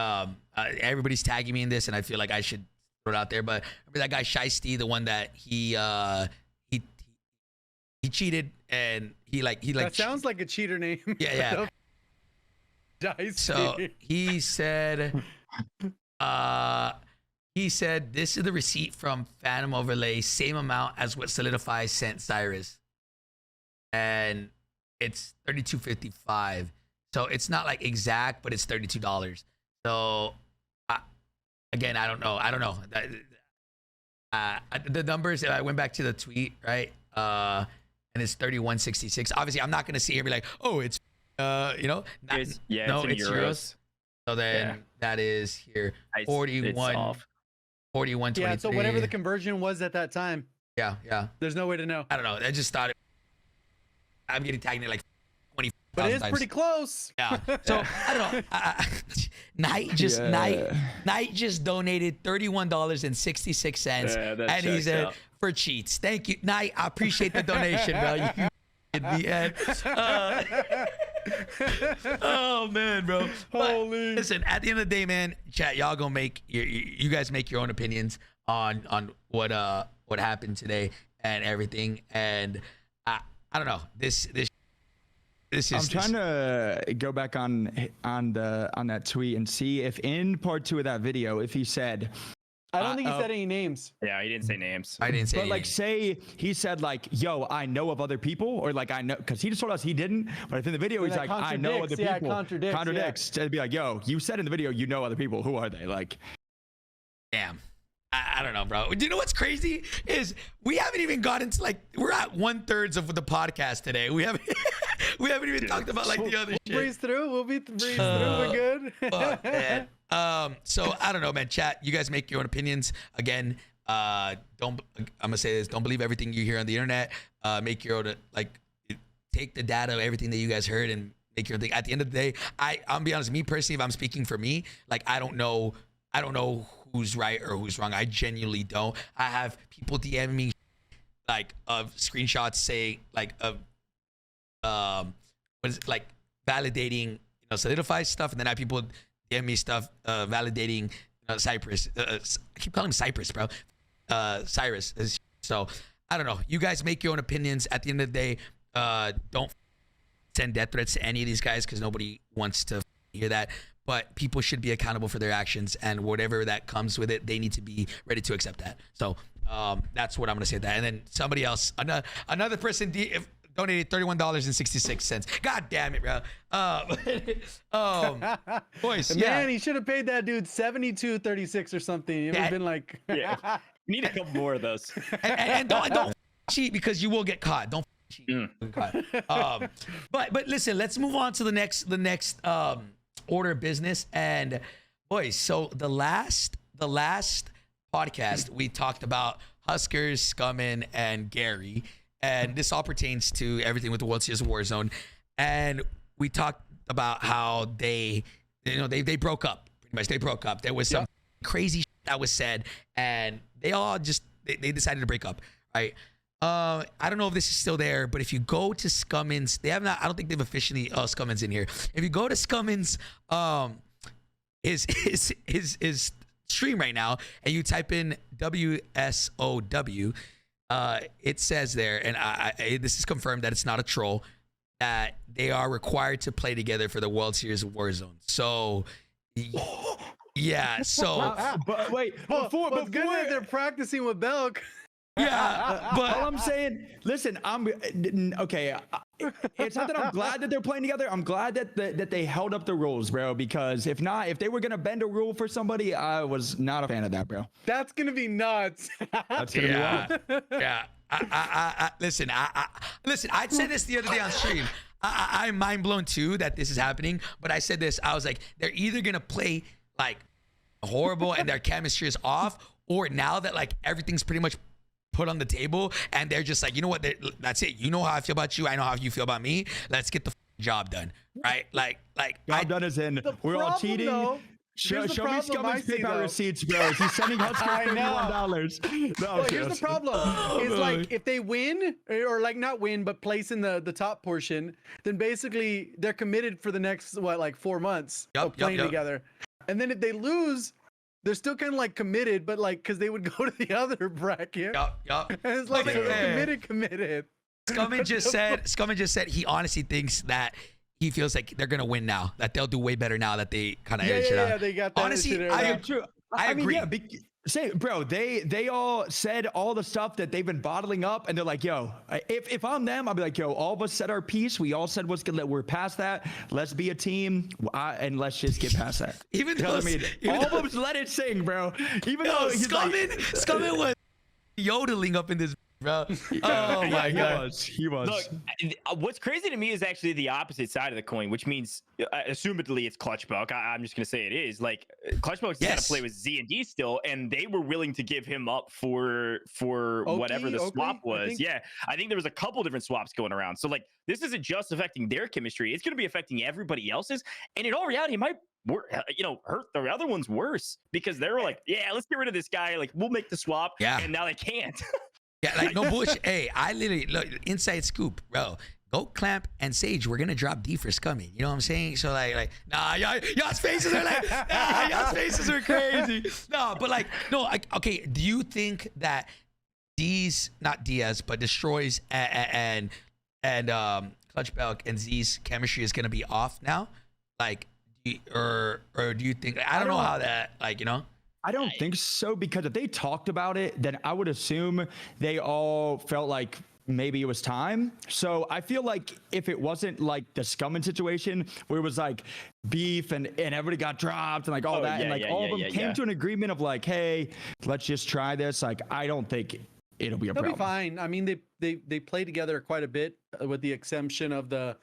everybody's tagging me in this, and I feel like I should throw it out there. But remember that guy Shiesty, the one that he cheated and he That sounds like a cheater name. Yeah. So he said this is the receipt from Phantom Overlay, same amount as what Solidify sent Cyrus, and it's $32.55. So it's not like exact, but it's $32. So again, I don't know. The numbers. I went back to the tweet, right? And it's 31.66. Obviously, I'm not gonna see here and be like, oh, it's It's in euros. So then that is here 41. 41.23. Yeah, so whatever the conversion was at that time. Yeah. There's no way to know. I don't know. I just thought I'm getting tagged in like 20. But it is pretty close. Yeah. So I don't know. Knight just donated $31.66, and he said for cheats. Thank you, Knight. I appreciate the donation, bro. You in the end. Oh man, bro. Holy. Listen, at the end of the day, man, chat, y'all gonna make you guys make your own opinions on what happened today and everything. And I don't know. This is. I'm trying to go back on that tweet and see if in part 2 of that video, if he said. I don't think he said any names. Yeah, he didn't say names. I didn't say. But like, say he said like, "Yo, I know of other people," or like, "I know," because he just told us he didn't. But if in the video he's like, "I know other people," contradicts. It'd be like, "Yo, you said in the video you know other people. Who are they?" Like, damn. I don't know, bro. Do you know what's crazy is we haven't even gotten to like we're at 1/3 of the podcast today. We haven't even talked about like the other shit. Breeze through. We'll breeze through. We're good. Fuck, man. So I don't know, man. Chat, you guys make your own opinions. Again, I'm gonna say this: don't believe everything you hear on the internet. Make your own, like, take the data of everything that you guys heard and make your own thing. At the end of the day, I'm be honest. Me personally, if I'm speaking for me, like I don't know who's right or who's wrong. I genuinely don't. I have people DM me like of screenshots saying like of what is it, like validating Solidify stuff, and then I have people DM me stuff validating Cypress. I keep calling him Cypress, bro. Cyrus. So I don't know. You guys make your own opinions. At the end of the day, don't send death threats to any of these guys because nobody wants to hear that. But people should be accountable for their actions, and whatever that comes with it, they need to be ready to accept that. So that's what I'm gonna say. That, and then somebody else, another person donated $31.66. God damn it, bro. Boys, man, he should have paid that dude $72.36 or something. It would have been like, yeah. You need a couple more of those. and don't cheat because you will get caught. Don't cheat. But listen, let's move on to the next order of business. And boys, so the last podcast we talked about Huskers, Scummin, and Gary, and this all pertains to everything with the World Series of Warzone. And we talked about how they broke up. Pretty much, they broke up. There was some crazy shit that was said, and they all just they decided to break up. Right? I don't know if this is still there, but if you go to Scummin's, they have not. I don't think they've officially Scummin's in here. If you go to Scummin's his stream right now, and you type in WSOW, it says there, and this is confirmed that it's not a troll, that they are required to play together for the World Series of Warzone. So, yeah. So, But wait, But good that they're practicing with Belk. yeah, but all I'm saying, listen, okay. It's not that I'm glad that they're playing together. I'm glad that they held up the rules, bro. Because if not, if they were gonna bend a rule for somebody, I was not a fan of that, bro. That's gonna be nuts. That's gonna be wild. yeah. Listen, listen. I said this the other day on stream. I'm mind blown too that this is happening. But I said this. I was like, they're either gonna play like horrible and their chemistry is off, or now that like everything's pretty much put on the table and they're just like, you know what? That's it. You know how I feel about you. I know how you feel about me. Let's get the job done, right? Like Job done is in. We're all cheating. Though, Show me I Scumman's see, PayPal though. receipts, bro. He's sending Husker I know. $31. No, Well, here's the problem. It's like if they win, or like not win, but place in the top portion, then basically they're committed for the next like 4 months of playing together. And then if they lose, they're still kind of like committed, but like because they would go to the other bracket. Yup. And it's like Okay. they're committed. Scumman just said he honestly thinks that he feels like they're gonna win now, that they'll do way better now that they kind of aired shit out. Yeah, they got that. Honestly, shit I aired out. I agree. mean, yeah, say, bro, they all said all the stuff that they've been bottling up, and they're like, yo, if I'm them, I'll be like, yo, all of us said our piece. We all said we're past that. Let's be a team, and let's just get past that. Even You know though, what I mean, all of them let it sing, bro. Even though he's Scumman was yodeling up in this, bro. Oh my god. He was. Look, what's crazy to me is actually the opposite side of the coin, which means, assumedly, it's Clutch Belk. I'm just gonna say it is. Like, Clutch Belk's got to play with Z and D still, and they were willing to give him up for whatever the swap was. I think there was a couple different swaps going around. So like, this isn't just affecting their chemistry; it's gonna be affecting everybody else's. And in all reality, it might hurt the other ones worse because they're like, yeah, let's get rid of this guy. Like, we'll make the swap. Yeah. And now they can't. Yeah, like no bullshit. Hey, I literally look, inside scoop, bro. Goat Clamp and Sage, we're gonna drop D for Scummy. You know what I'm saying? So like, nah, y'all's faces are like, nah, y'all's faces are crazy. No, but like, no, like, okay. Do you think that not Diaz, but Destroys and Clutch Belk and Z's chemistry is gonna be off now? Like, or do you think? I don't know how that, like, you know. I don't think so, because if they talked about it, then I would assume they all felt like maybe it was time. So I feel like if it wasn't like the Scumman situation where it was like beef and everybody got dropped and like all that, and like all of them came to an agreement of like, hey, let's just try this. Like, I don't think it'll be a problem. They'll be fine. I mean, they play together quite a bit, with the exception of the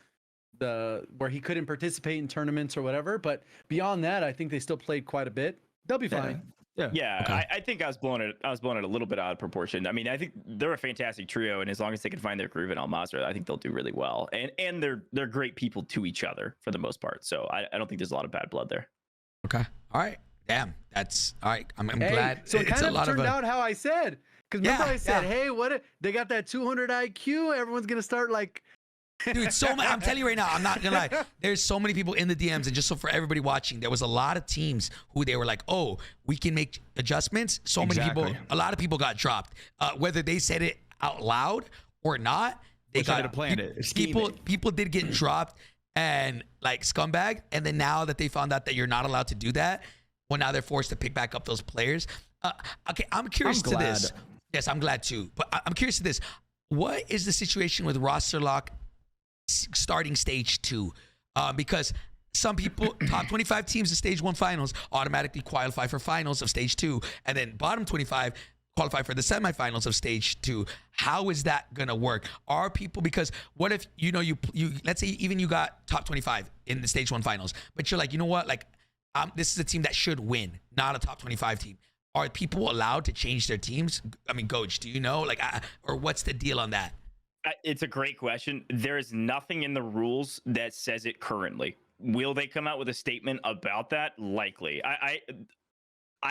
where he couldn't participate in tournaments or whatever. But beyond that, I think they still played quite a bit. They'll be fine. Yeah, Okay. I think I was blowing it a little bit out of proportion. I mean, I think they're a fantastic trio, and as long as they can find their groove in Al Mazrah, I think they'll do really well. And they're great people to each other for the most part. So I don't think there's a lot of bad blood there. Okay. All right. Damn. That's all right. I'm glad. So it it's kind a lot of turned of out how I said. Because remember I said, yeah. hey, they got that 200 IQ. Everyone's gonna start like. Dude, I'm telling you right now, I'm not gonna lie. There's so many people in the DMs, and just so for everybody watching, there was a lot of teams who they were like, "Oh, we can make adjustments." So many people, a lot of people got dropped. Whether they said it out loud or not, they got planned it. People did get dropped and like scumbag, and then now that they found out that you're not allowed to do that, well, now they're forced to pick back up those players. Okay, I'm curious to this. Yes, I'm glad too, but I'm curious to this. What is the situation with roster lock starting stage 2? Because some people, top 25 teams in stage 1 finals automatically qualify for finals of stage 2, and then bottom 25 qualify for the semifinals of stage 2. How is that gonna work? Are people, because what if you let's say even you got top 25 in the stage 1 finals, but you're like, you know what, like this is a team that should win, not a top 25 team. Are people allowed to change their teams? I mean, Gojj, do you know, like, or what's the deal on that? It's a great question. There is nothing in the rules that says it currently. Will they come out with a statement about that? Likely. I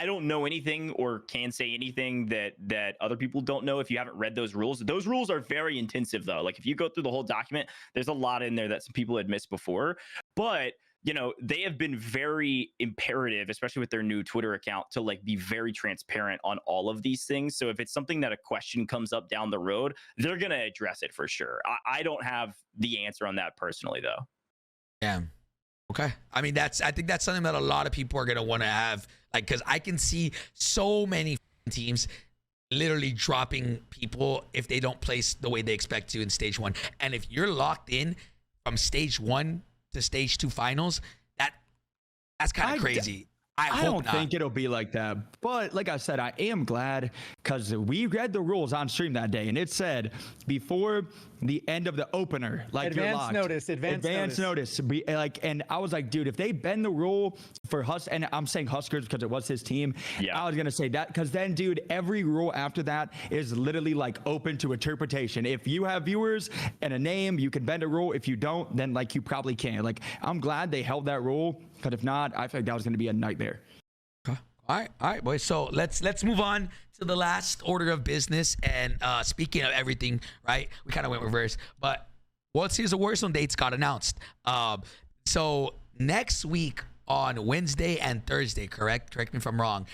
don't know anything or can say anything that other people don't know if you haven't read those rules. Those rules are very intensive, though. Like, if you go through the whole document, there's a lot in there that some people had missed before. But you know, they have been very imperative, especially with their new Twitter account, to like be very transparent on all of these things. So if it's something that a question comes up down the road, they're going to address it for sure. I don't have the answer on that personally, though. Yeah. Okay. I mean, I think that's something that a lot of people are going to want to have, like, because I can see so many teams literally dropping people if they don't place the way they expect to in stage 1. And if you're locked in from stage 1 to stage 2 finals, that's kind of crazy. I don't not. think it'll be like that. But like I said, I am glad because we read the rules on stream that day, and it said before the end of the opener, like advance notice. And I was like, dude, if they bend the rule for and I'm saying Huskers because it was his team. Yeah. I was gonna say that because then, dude, every rule after that is literally like open to interpretation. If you have viewers and a name, you can bend a rule. If you don't, then like you probably can't. Like I'm glad they held that rule. Because if not, I feel like that was going to be a nightmare. Okay. All right, boys. So let's move on to the last order of business. And speaking of everything, right? We kind of went reverse, but World Series of Warzone dates got announced. So next week on Wednesday and Thursday, correct me if I'm wrong,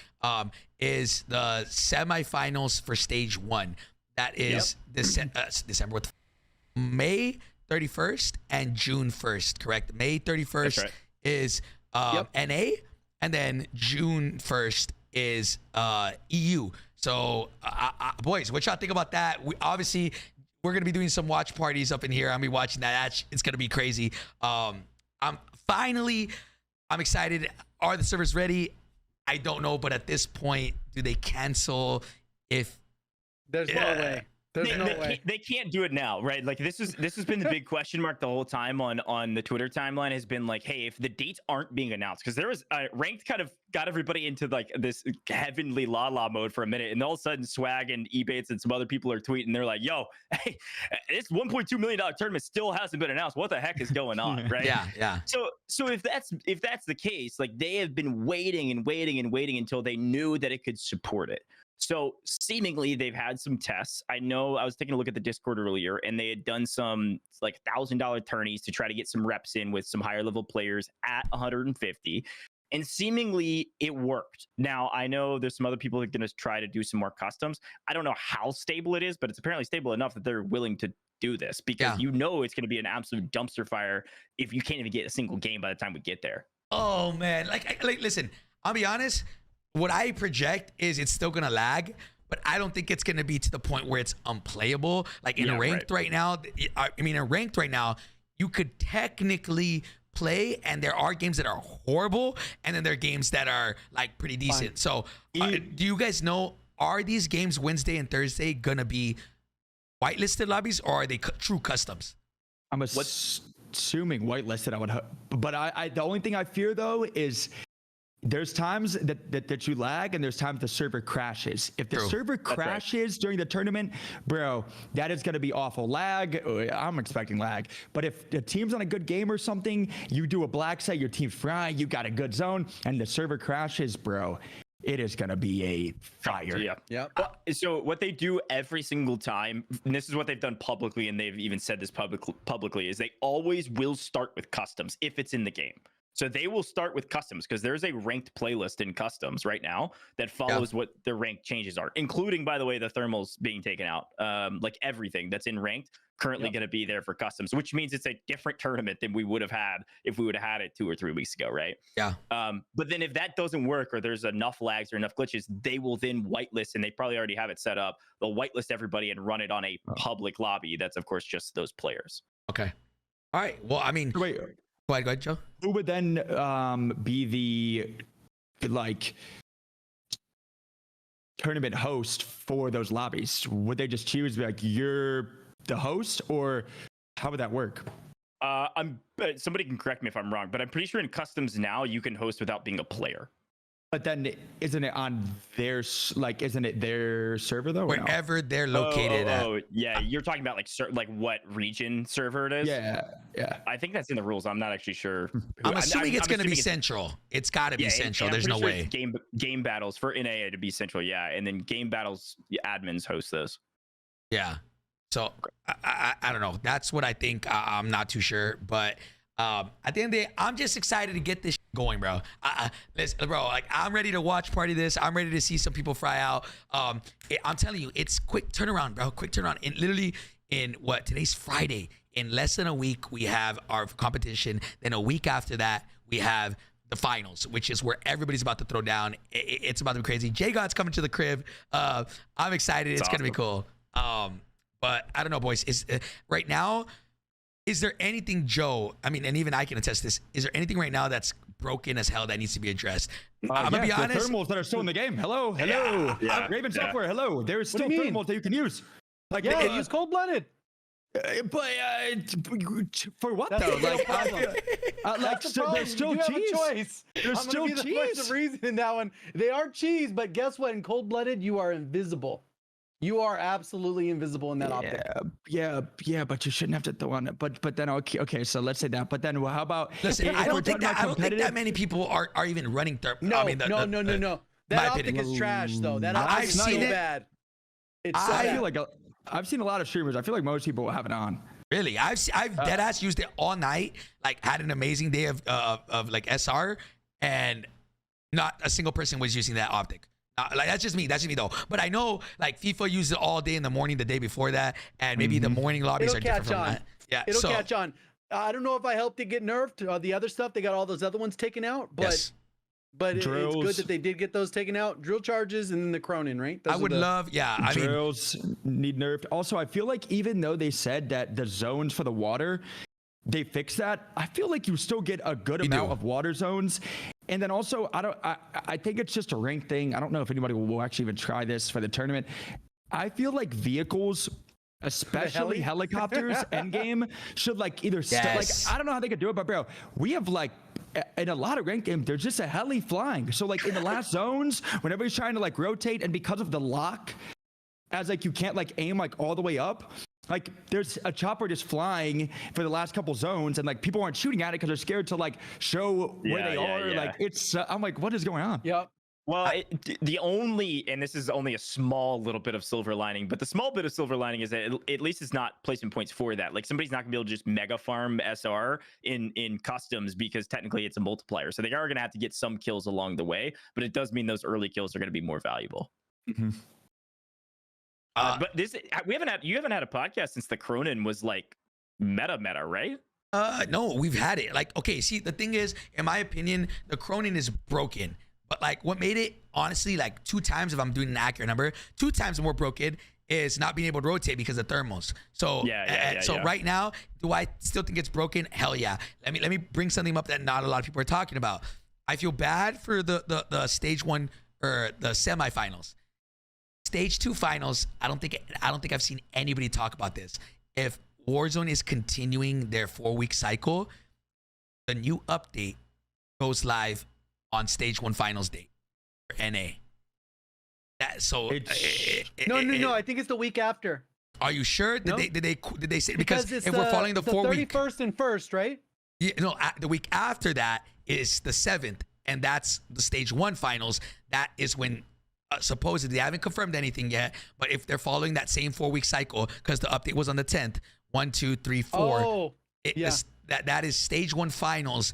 is the semifinals for stage 1. That is December with May 31st and June 1st, correct? May 31st is NA, and then June 1st is EU. So, boys, what y'all think about that? We're gonna be doing some watch parties up in here. I'll be watching that. It's gonna be crazy. I'm excited. Are the servers ready? I don't know, but at this point, do they cancel if there's no way? They can't do it now, right? Like this has been the big question mark the whole time on the Twitter timeline, has been like, hey, if the dates aren't being announced, because there was ranked kind of got everybody into like this heavenly la mode for a minute, and all of a sudden Swag and Ebates and some other people are tweeting, they're like, yo, hey, this $1.2 million tournament still hasn't been announced. What the heck is going on, right? Yeah. So if that's the case, like they have been waiting until they knew that it could support it. So seemingly they've had some tests. I know I was taking a look at the Discord earlier, and they had done some like $1,000 tourneys to try to get some reps in with some higher level players at 150. And seemingly it worked. Now, I know there's some other people that are going to try to do some more customs. I don't know how stable it is, but it's apparently stable enough that they're willing to do this, because you know it's going to be an absolute dumpster fire if you can't even get a single game by the time we get there. Oh, man. Like listen, I'll be honest. What I project is it's still going to lag, but I don't think it's going to be to the point where it's unplayable. Like in ranked right now, in ranked right now, you could technically play, and there are games that are horrible, and then there are games that are like pretty decent. So do you guys know, are these games Wednesday and Thursday going to be whitelisted lobbies, or are they true customs? I'm assuming whitelisted, I would hope. But I the only thing I fear, though, is there's times that you lag, and there's times the server crashes. If the server crashes during the tournament, bro, that is going to be awful. Lag, I'm expecting lag. But if the team's on a good game or something, you do a black set, your team's frying, you got a good zone, and the server crashes, bro, it is going to be a fire. Yeah. So what they do every single time, and this is what they've done publicly, and they've even said this publicly, is they always will start with customs if it's in the game. So they will start with customs, because there's a ranked playlist in customs right now that follows what the ranked changes are, including, by the way, the thermals being taken out. Like everything that's in ranked currently going to be there for customs, which means it's a different tournament than we would have had if we would have had it 2 or 3 weeks ago, right? Yeah. But then if that doesn't work, or there's enough lags or enough glitches, they will then whitelist, and they probably already have it set up. They'll whitelist everybody and run it on a public lobby. That's, of course, just those players. Okay. All right. Well, I mean, wait. Go ahead, Joe. Who would then be the tournament host for those lobbies? Would they just choose like you're the host, or how would that work? Somebody can correct me if I'm wrong, but I'm pretty sure in customs now you can host without being a player. But then isn't it on their isn't it their server though? Wherever they're located at. Oh, yeah. You're talking about like what region server it is? Yeah. I think that's in the rules. I'm not actually sure. I'm assuming it's going to be central. It's got to be central. There's no way. Game battles for NA to be central. Yeah. And then game battles, admins host those. Yeah. So I don't know. That's what I think. I'm not too sure, but At the end of the day, I'm just excited to get this going, bro. Listen, bro, like I'm ready to watch party this. I'm ready to see some people fry out. I'm telling you, it's quick turnaround, bro. Quick turnaround. And literally in today's Friday. In less than a week, we have our competition. Then a week after that, we have the finals, which is where everybody's about to throw down. It's about to be crazy. JGOD's coming to the crib. I'm excited. It's gonna be cool. But I don't know, boys. Right now, is there anything, Joe? I mean, and even I can attest this. Is there anything right now that's broken as hell that needs to be addressed? I'm gonna be honest. The thermals that are still in the game. Hello. Raven Software. Hello. There is still thermals that you can use. Like, it's cold-blooded. But for what That's though? the real Like, problem. like there's still you cheese. Have a choice. There's I'm still gonna be the voice cheese. of reason in that one. They are cheese, but guess what? In cold-blooded, you are invisible. You are absolutely invisible in that optic. Yeah, but you shouldn't have to throw on it. But then okay, so let's say that. But then how about? Listen, I don't think that many people are even running thermal. No, I mean, no. That optic is trash, though. That optic is so bad. It's so I feel like I've seen a lot of streamers. I feel like most people have it on. Really, I've deadass used it all night. Like had an amazing day of like SR, and not a single person was using that optic. Like that's just me though. But I know like FIFA uses it all day in the morning, the day before that, and maybe the morning lobbies are different from that. Yeah, it'll catch on. I don't know if I helped it get nerfed. The other stuff, they got all those other ones taken out, but. Yes. But it's good that they did get those taken out. Drill charges and then the Cronin, right? I would love, I mean, drills need nerfed. Also, I feel like even though they said that the zones for the water, they fixed that, I feel like you still get a good amount of water zones. And then also, I think it's just a rank thing. I don't know if anybody will actually even try this for the tournament. I feel like vehicles, especially helicopters, endgame, should like either like I don't know how they could do it, but bro, we have like. In a lot of ranked games, there's just a heli flying. So like in the last zones, when everybody's trying to like rotate, and because of the lock, as like you can't like aim like all the way up, like there's a chopper just flying for the last couple zones, and like people aren't shooting at it because they're scared to like show where they are. Like it's, I'm like, what is going on? Yep. Well, the only, and this is only a small little bit of silver lining, but the small bit of silver lining is that at least it's not placement points for that. Like somebody's not gonna be able to just mega farm SR in customs because technically it's a multiplier. So they are gonna have to get some kills along the way, but it does mean those early kills are gonna be more valuable. Mm-hmm. But you haven't had a podcast since the Cronin was like meta, right? No, we've had it. Like, okay, see, the thing is, in my opinion, the Cronin is broken. But like what made it, honestly, like 2 times, if I'm doing an accurate number, 2 times more broken is not being able to rotate because of thermals. So right now, do I still think it's broken? Hell yeah. Let me bring something up that not a lot of people are talking about. I feel bad for the stage 1 or the semifinals. Stage 2 finals, I don't think I've seen anybody talk about this. If Warzone is continuing their 4-week cycle, the new update goes live on stage 1 finals date for NA. No. I think it's the week after. Are you sure? Did they say, because it's if we're following the 4-week, 31st and 1st, right? Yeah, no. The week after that is the 7th, and that's the stage 1 finals. That is when supposedly, they haven't confirmed anything yet, but if they're following that same 4-week cycle, because the update was on the 10th, 1, 2, 3, 4. That is stage 1 finals.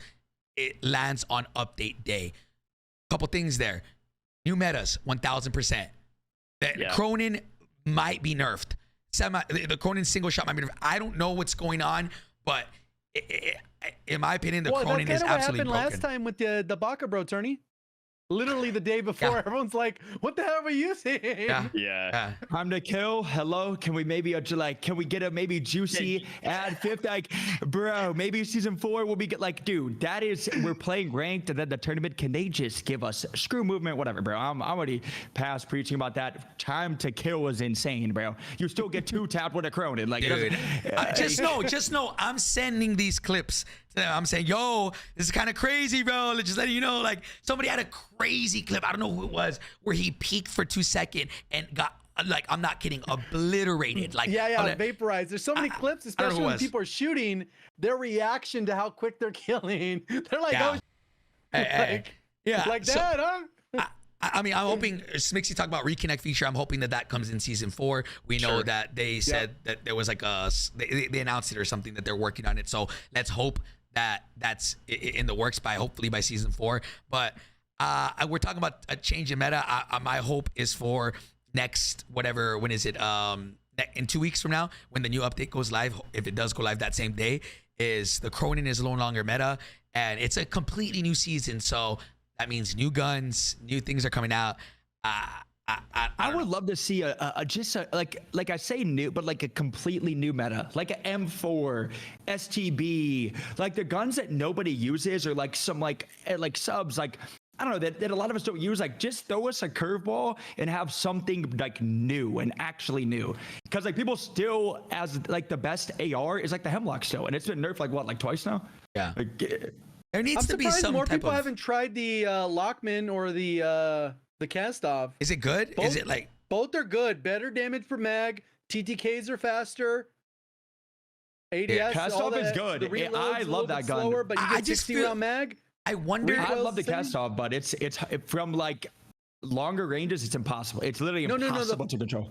It lands on update day. Couple things there. New metas, 1000%. Cronin might be nerfed. The Cronin single shot might be nerfed. I don't know what's going on, but in my opinion, the Cronin is absolutely broken. What happened last time with the Baka Bro tourney? Literally the day before, everyone's like, what the hell are we using? Yeah. Time to kill. Hello. Can we maybe can we get a maybe juicy add 5th? Like, bro, maybe season 4 will be like, dude, that is, we're playing ranked, and then the tournament, can they just give us screw movement, whatever, bro? I'm already past preaching about that. Time to kill was insane, bro. You still get 2 tapped with a Cronin. Like, dude, just know, I'm sending these clips. I'm saying, yo, this is kind of crazy, bro. Just letting you know, like somebody had a crazy clip. I don't know who it was, where he peaked for 2 seconds and got, like, I'm not kidding, obliterated. Like, vaporized. There's so many clips, especially when people are shooting. Their reaction to how quick they're killing. They're like, oh, like that, huh? I mean, I'm hoping Smixy talked about reconnect feature. I'm hoping that comes in season 4. We know that they said that there was like they announced it or something, that they're working on it. So let's hope that's in the works hopefully by season 4. But we're talking about a change in meta. My hope is for next whatever, when is it? In 2 weeks from now, when the new update goes live, if it does go live that same day, is the Cronin is no longer meta, and it's a completely new season. So that means new guns, new things are coming out. I would love to see like I say new, but like a completely new meta, like a M4, STB, like the guns that nobody uses, or like some like subs, like I don't know, that a lot of us don't use. Like just throw us a curveball and have something like new and actually new, because like people still, as like the best AR is like the Hemlock still, and it's been nerfed like twice now. Yeah. Like, there needs to be some more type people of... haven't tried the Lockman or the cast off. Is it good? Is it like... Both are good. Better damage per mag. TTKs are faster. ADS, yeah, cast off is good. I love that gun. Slower, but you get 60 round mag. I wonder... I love the cast off, but it's from like longer ranges, it's impossible. It's literally impossible to control.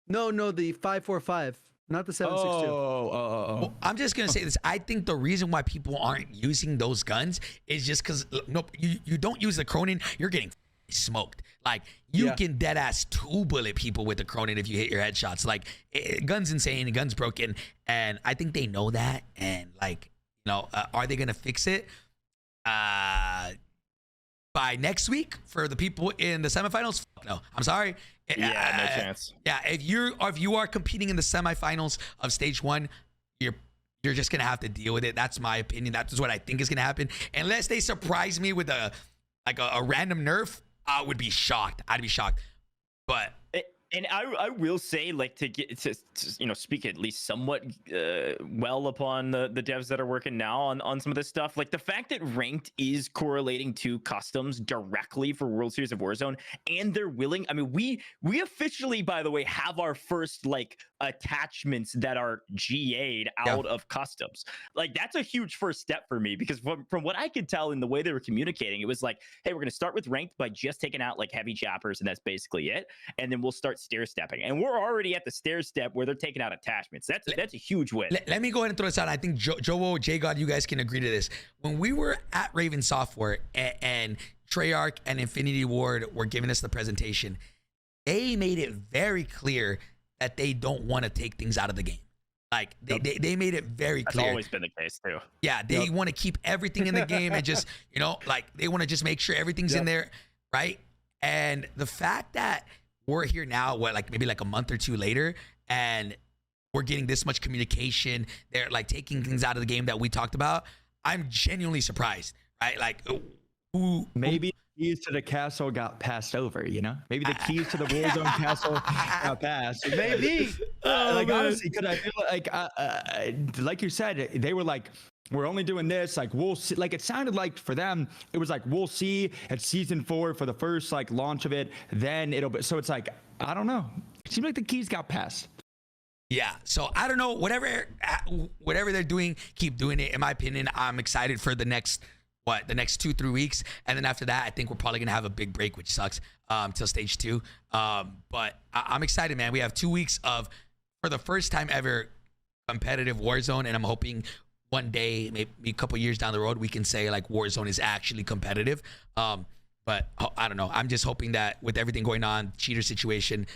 No, the 5.45, not the 7.62. Oh. Well, I'm just gonna say this. I think the reason why people aren't using those guns is just because you don't use the Cronin, you're getting smoked. Like you can dead ass 2-bullet people with the Cronin if you hit your headshots. Like gun's insane, gun's broken, and I think they know that. And like, you know, are they gonna fix it by next week for the people in the semifinals? No, I'm sorry. Yeah, no chance. Yeah, if you are competing in the semifinals of stage 1, you're just gonna have to deal with it. That's my opinion. That's what I think is gonna happen. Unless they surprise me with a random nerf, I would be shocked. I'd be shocked. But and I will say, like, to you know, speak at least somewhat well upon the devs that are working now on some of this stuff. Like the fact that ranked is correlating to customs directly for World Series of Warzone, and they're willing. I mean, we officially, by the way, have our first like attachments that are GA'd out of customs. Like that's a huge first step for me, because from what I could tell in the way they were communicating, it was like, hey, we're gonna start with ranked by just taking out like heavy chappers, and that's basically it, and then we'll start stair stepping, and we're already at the stair step where they're taking out attachments. That's a huge win. Let me go ahead and throw this out. I think JoeWo and JGOD, you guys can agree to this. When we were at Raven Software and Treyarch and Infinity Ward were giving us the presentation, they made it very clear that they don't want to take things out of the game. Like they made it very clear. That's always been the case too. Yeah, they want to keep everything in the game and just, you know, like they want to just make sure everything's in there, right? And the fact that we're here now, maybe like a month or two later, and we're getting this much communication, they're like taking things out of the game that we talked about, I'm genuinely surprised, right? Like maybe the keys to the castle got passed over, you know? Maybe the keys to the Warzone castle got passed. Maybe. Honestly, could I feel like you said, they were like, we're only doing this, like we'll see. Like it sounded like for them, it was like we'll see at season 4 for the first like launch of it, then it'll be. So it's like, I don't know. It seems like the keys got passed. Yeah, so I don't know. Whatever they're doing, keep doing it. In my opinion, I'm excited for the next 2-3 weeks, and then after that, I think we're probably gonna have a big break, which sucks, till stage 2. But I'm excited, man. We have 2 weeks of, for the first time ever, competitive Warzone, and I'm hoping one day, maybe a couple years down the road, we can say like Warzone is actually competitive. But I don't know. I'm just hoping that with everything going on, cheater situation,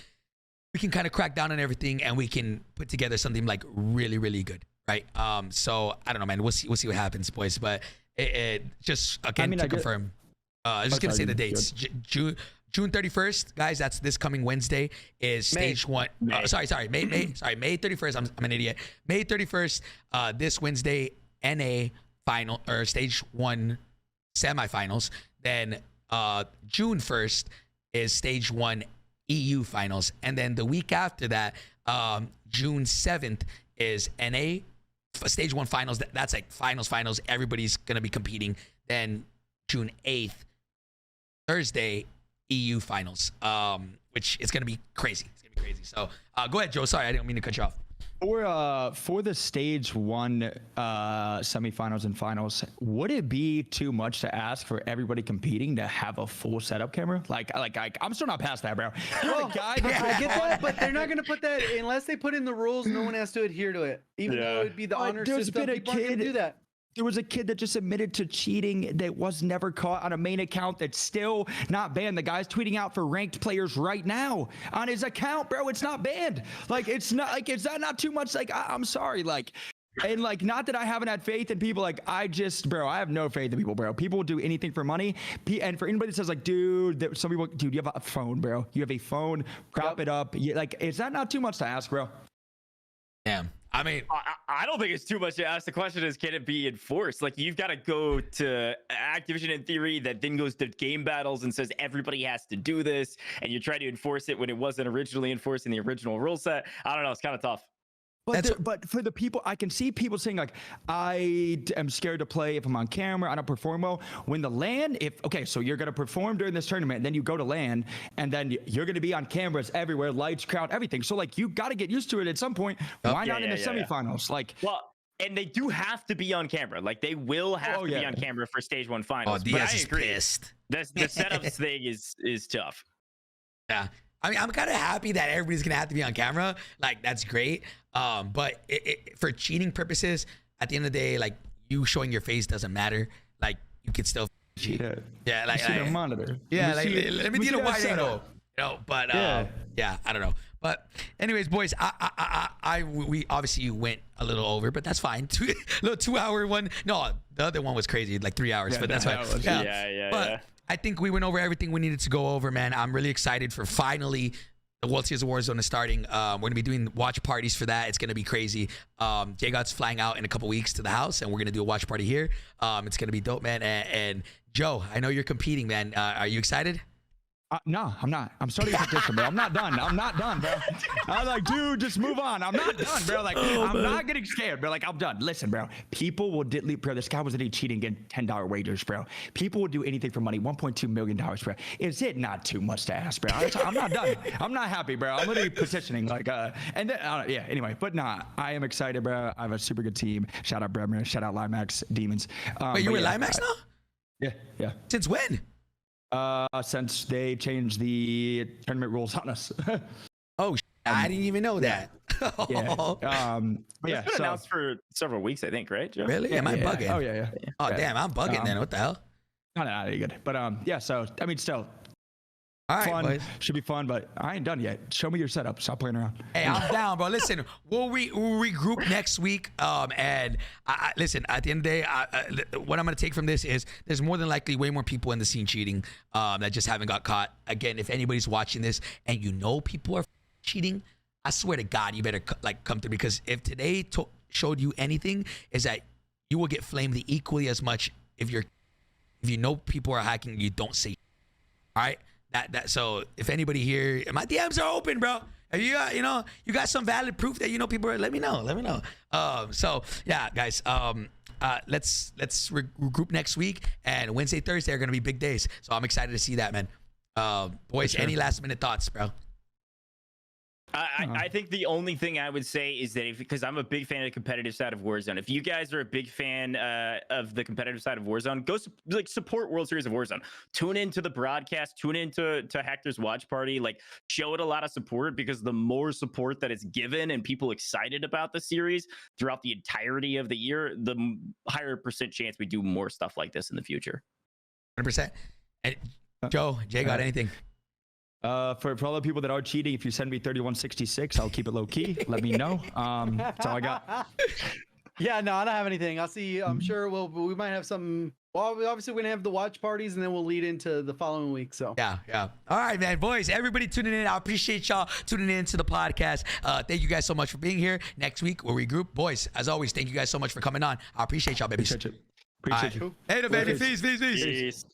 we can kind of crack down on everything and we can put together something like really, really good, right? So I don't know, man. We'll see what happens, boys. But it just again to confirm. I was just gonna say the dates. June 31st, guys. That's this coming Wednesday. Is stage 1. May 31st. I'm an idiot. May 31st. This Wednesday, NA final or stage 1 semifinals. Then June 1st is stage 1 EU finals, and then the week after that, June 7th is NA stage 1 finals. That's like finals. Everybody's gonna be competing. Then June 8th, Thursday, EU finals, which is gonna be crazy. It's gonna be crazy. So go ahead, Joe. Sorry, I didn't mean to cut you off. For the stage 1 semifinals and finals, would it be too much to ask for everybody competing to have a full setup camera? Like I'm still not past that, bro. Well, I get that, but they're not gonna put that unless they put in the rules. No one has to adhere to it, even though it'd be the honor system. People aren't gonna do that. There was a kid that just admitted to cheating that was never caught on a main account that's still not banned. The guy's tweeting out for ranked players right now on his account, bro. It's not banned. Like, it's not like, is that not too much? Like, I'm sorry. Like, and like, not that I haven't had faith in people. Like, I have no faith in people, bro. People will do anything for money. And for anybody that says like, dude, some people, dude, you have a phone, bro. You have a phone, prop it up. Like, is that not too much to ask, bro? Damn. I mean, I don't think it's too much to ask. The question is, can it be enforced? Like, you've got to go to Activision in theory that then goes to game battles and says everybody has to do this, and you try to enforce it when it wasn't originally enforced in the original rule set. I don't know. It's kind of tough. But for the people, I can see people saying like, I am scared to play if I'm on camera, I don't perform well. When the LAN, so you're going to perform during this tournament, and then you go to LAN, and then you're going to be on cameras everywhere, lights, crowd, everything. So like, you got to get used to it at some point. Why not in the semifinals? Like, well, and they do have to be on camera. Like, they will have to be on camera for stage 1 finals. Oh, Diaz is pissed. The setups thing is tough. Yeah. I mean, I'm kind of happy that everybody's going to have to be on camera. Like, that's great. But for cheating purposes, at the end of the day, like, you showing your face doesn't matter. Like, you can still cheat. Yeah, like, see the monitor. Yeah, let me do the wide angle. But yeah, I don't know. But anyways, boys, we obviously went a little over, but that's fine. Little 2-hour one. No, the other one was crazy, like 3 hours, but that's fine. Yeah. I think we went over everything we needed to go over, man. I'm really excited for finally the World Series of Warzone is starting. We're going to be doing watch parties for that. It's going to be crazy. JGOD's flying out in a couple weeks to the house, and we're going to do a watch party here. It's going to be dope, man. And Joe, I know you're competing, man. Are you excited? No, I'm not. I'm starting a petition, bro. I'm not done. I'm not done, bro. I was like, dude, just move on. I'm not done, bro. Like, I'm not getting scared, bro. Like, I'm done. Listen, bro. People will bro. This guy was cheating, getting $10 wagers, bro. People will do anything for money. $1.2 million, bro. Is it not too much to ask, bro? I'm not done. I'm not happy, bro. I'm literally petitioning, like, and then, yeah. Anyway, but nah, I am excited, bro. I have a super good team. Shout out Bremer. Shout out Limax Demons. Wait, you in Limax now? Yeah. Since when? Since they changed the tournament rules on us. Oh, I didn't even know that. Yeah. It's been announced for several weeks, I think, right, Joe? Really? Am I bugging? Oh, yeah. Oh, damn, I'm bugging then. What the hell? No, you're good. But yeah, so I mean, still. All right, fun. boys. Should be fun, but I ain't done yet. Show me your setup. Stop playing around. Hey, I'm down, bro. Listen, we'll regroup next week. And listen, at the end of the day, what I'm gonna take from this is there's more than likely way more people in the scene cheating that just haven't got caught. Again, if anybody's watching this and you know people are cheating, I swear to God, you better come through, because if today showed you anything, is that you will get flamed equally as much if you know people are hacking. You don't say, all right. So if anybody here, my DMs are open, bro. If you got, you got some valid proof that people are, let me know. So yeah, guys, let's regroup next week, and Wednesday, Thursday are gonna be big days. So I'm excited to see that, man. Boys, sure. Any last minute thoughts, bro? I think the only thing I would say is that because I'm a big fan of the competitive side of Warzone, if you guys are a big fan of the competitive side of Warzone, go support World Series of Warzone. Tune into the broadcast, tune into Hector's watch party, like show it a lot of support, because the more support that it's given and people excited about the series throughout the entirety of the year, the higher % chance we do more stuff like this in the future. 100%. And Joe, JGOD, anything? For all the people that are cheating, if you send me 3166, I'll keep it low key. Let me know. That's all I got. Yeah, no, I don't have anything. I'll see. I'm sure we might have some. Well, obviously we're gonna have the watch parties, and then we'll lead into the following week. So yeah. All right, man, boys, everybody tuning in. I appreciate y'all tuning in to the podcast. Thank you guys so much for being here. Next week we'll regroup, boys. As always, thank you guys so much for coming on. I appreciate y'all, babies. Appreciate you. Later, baby. Peace. Peace.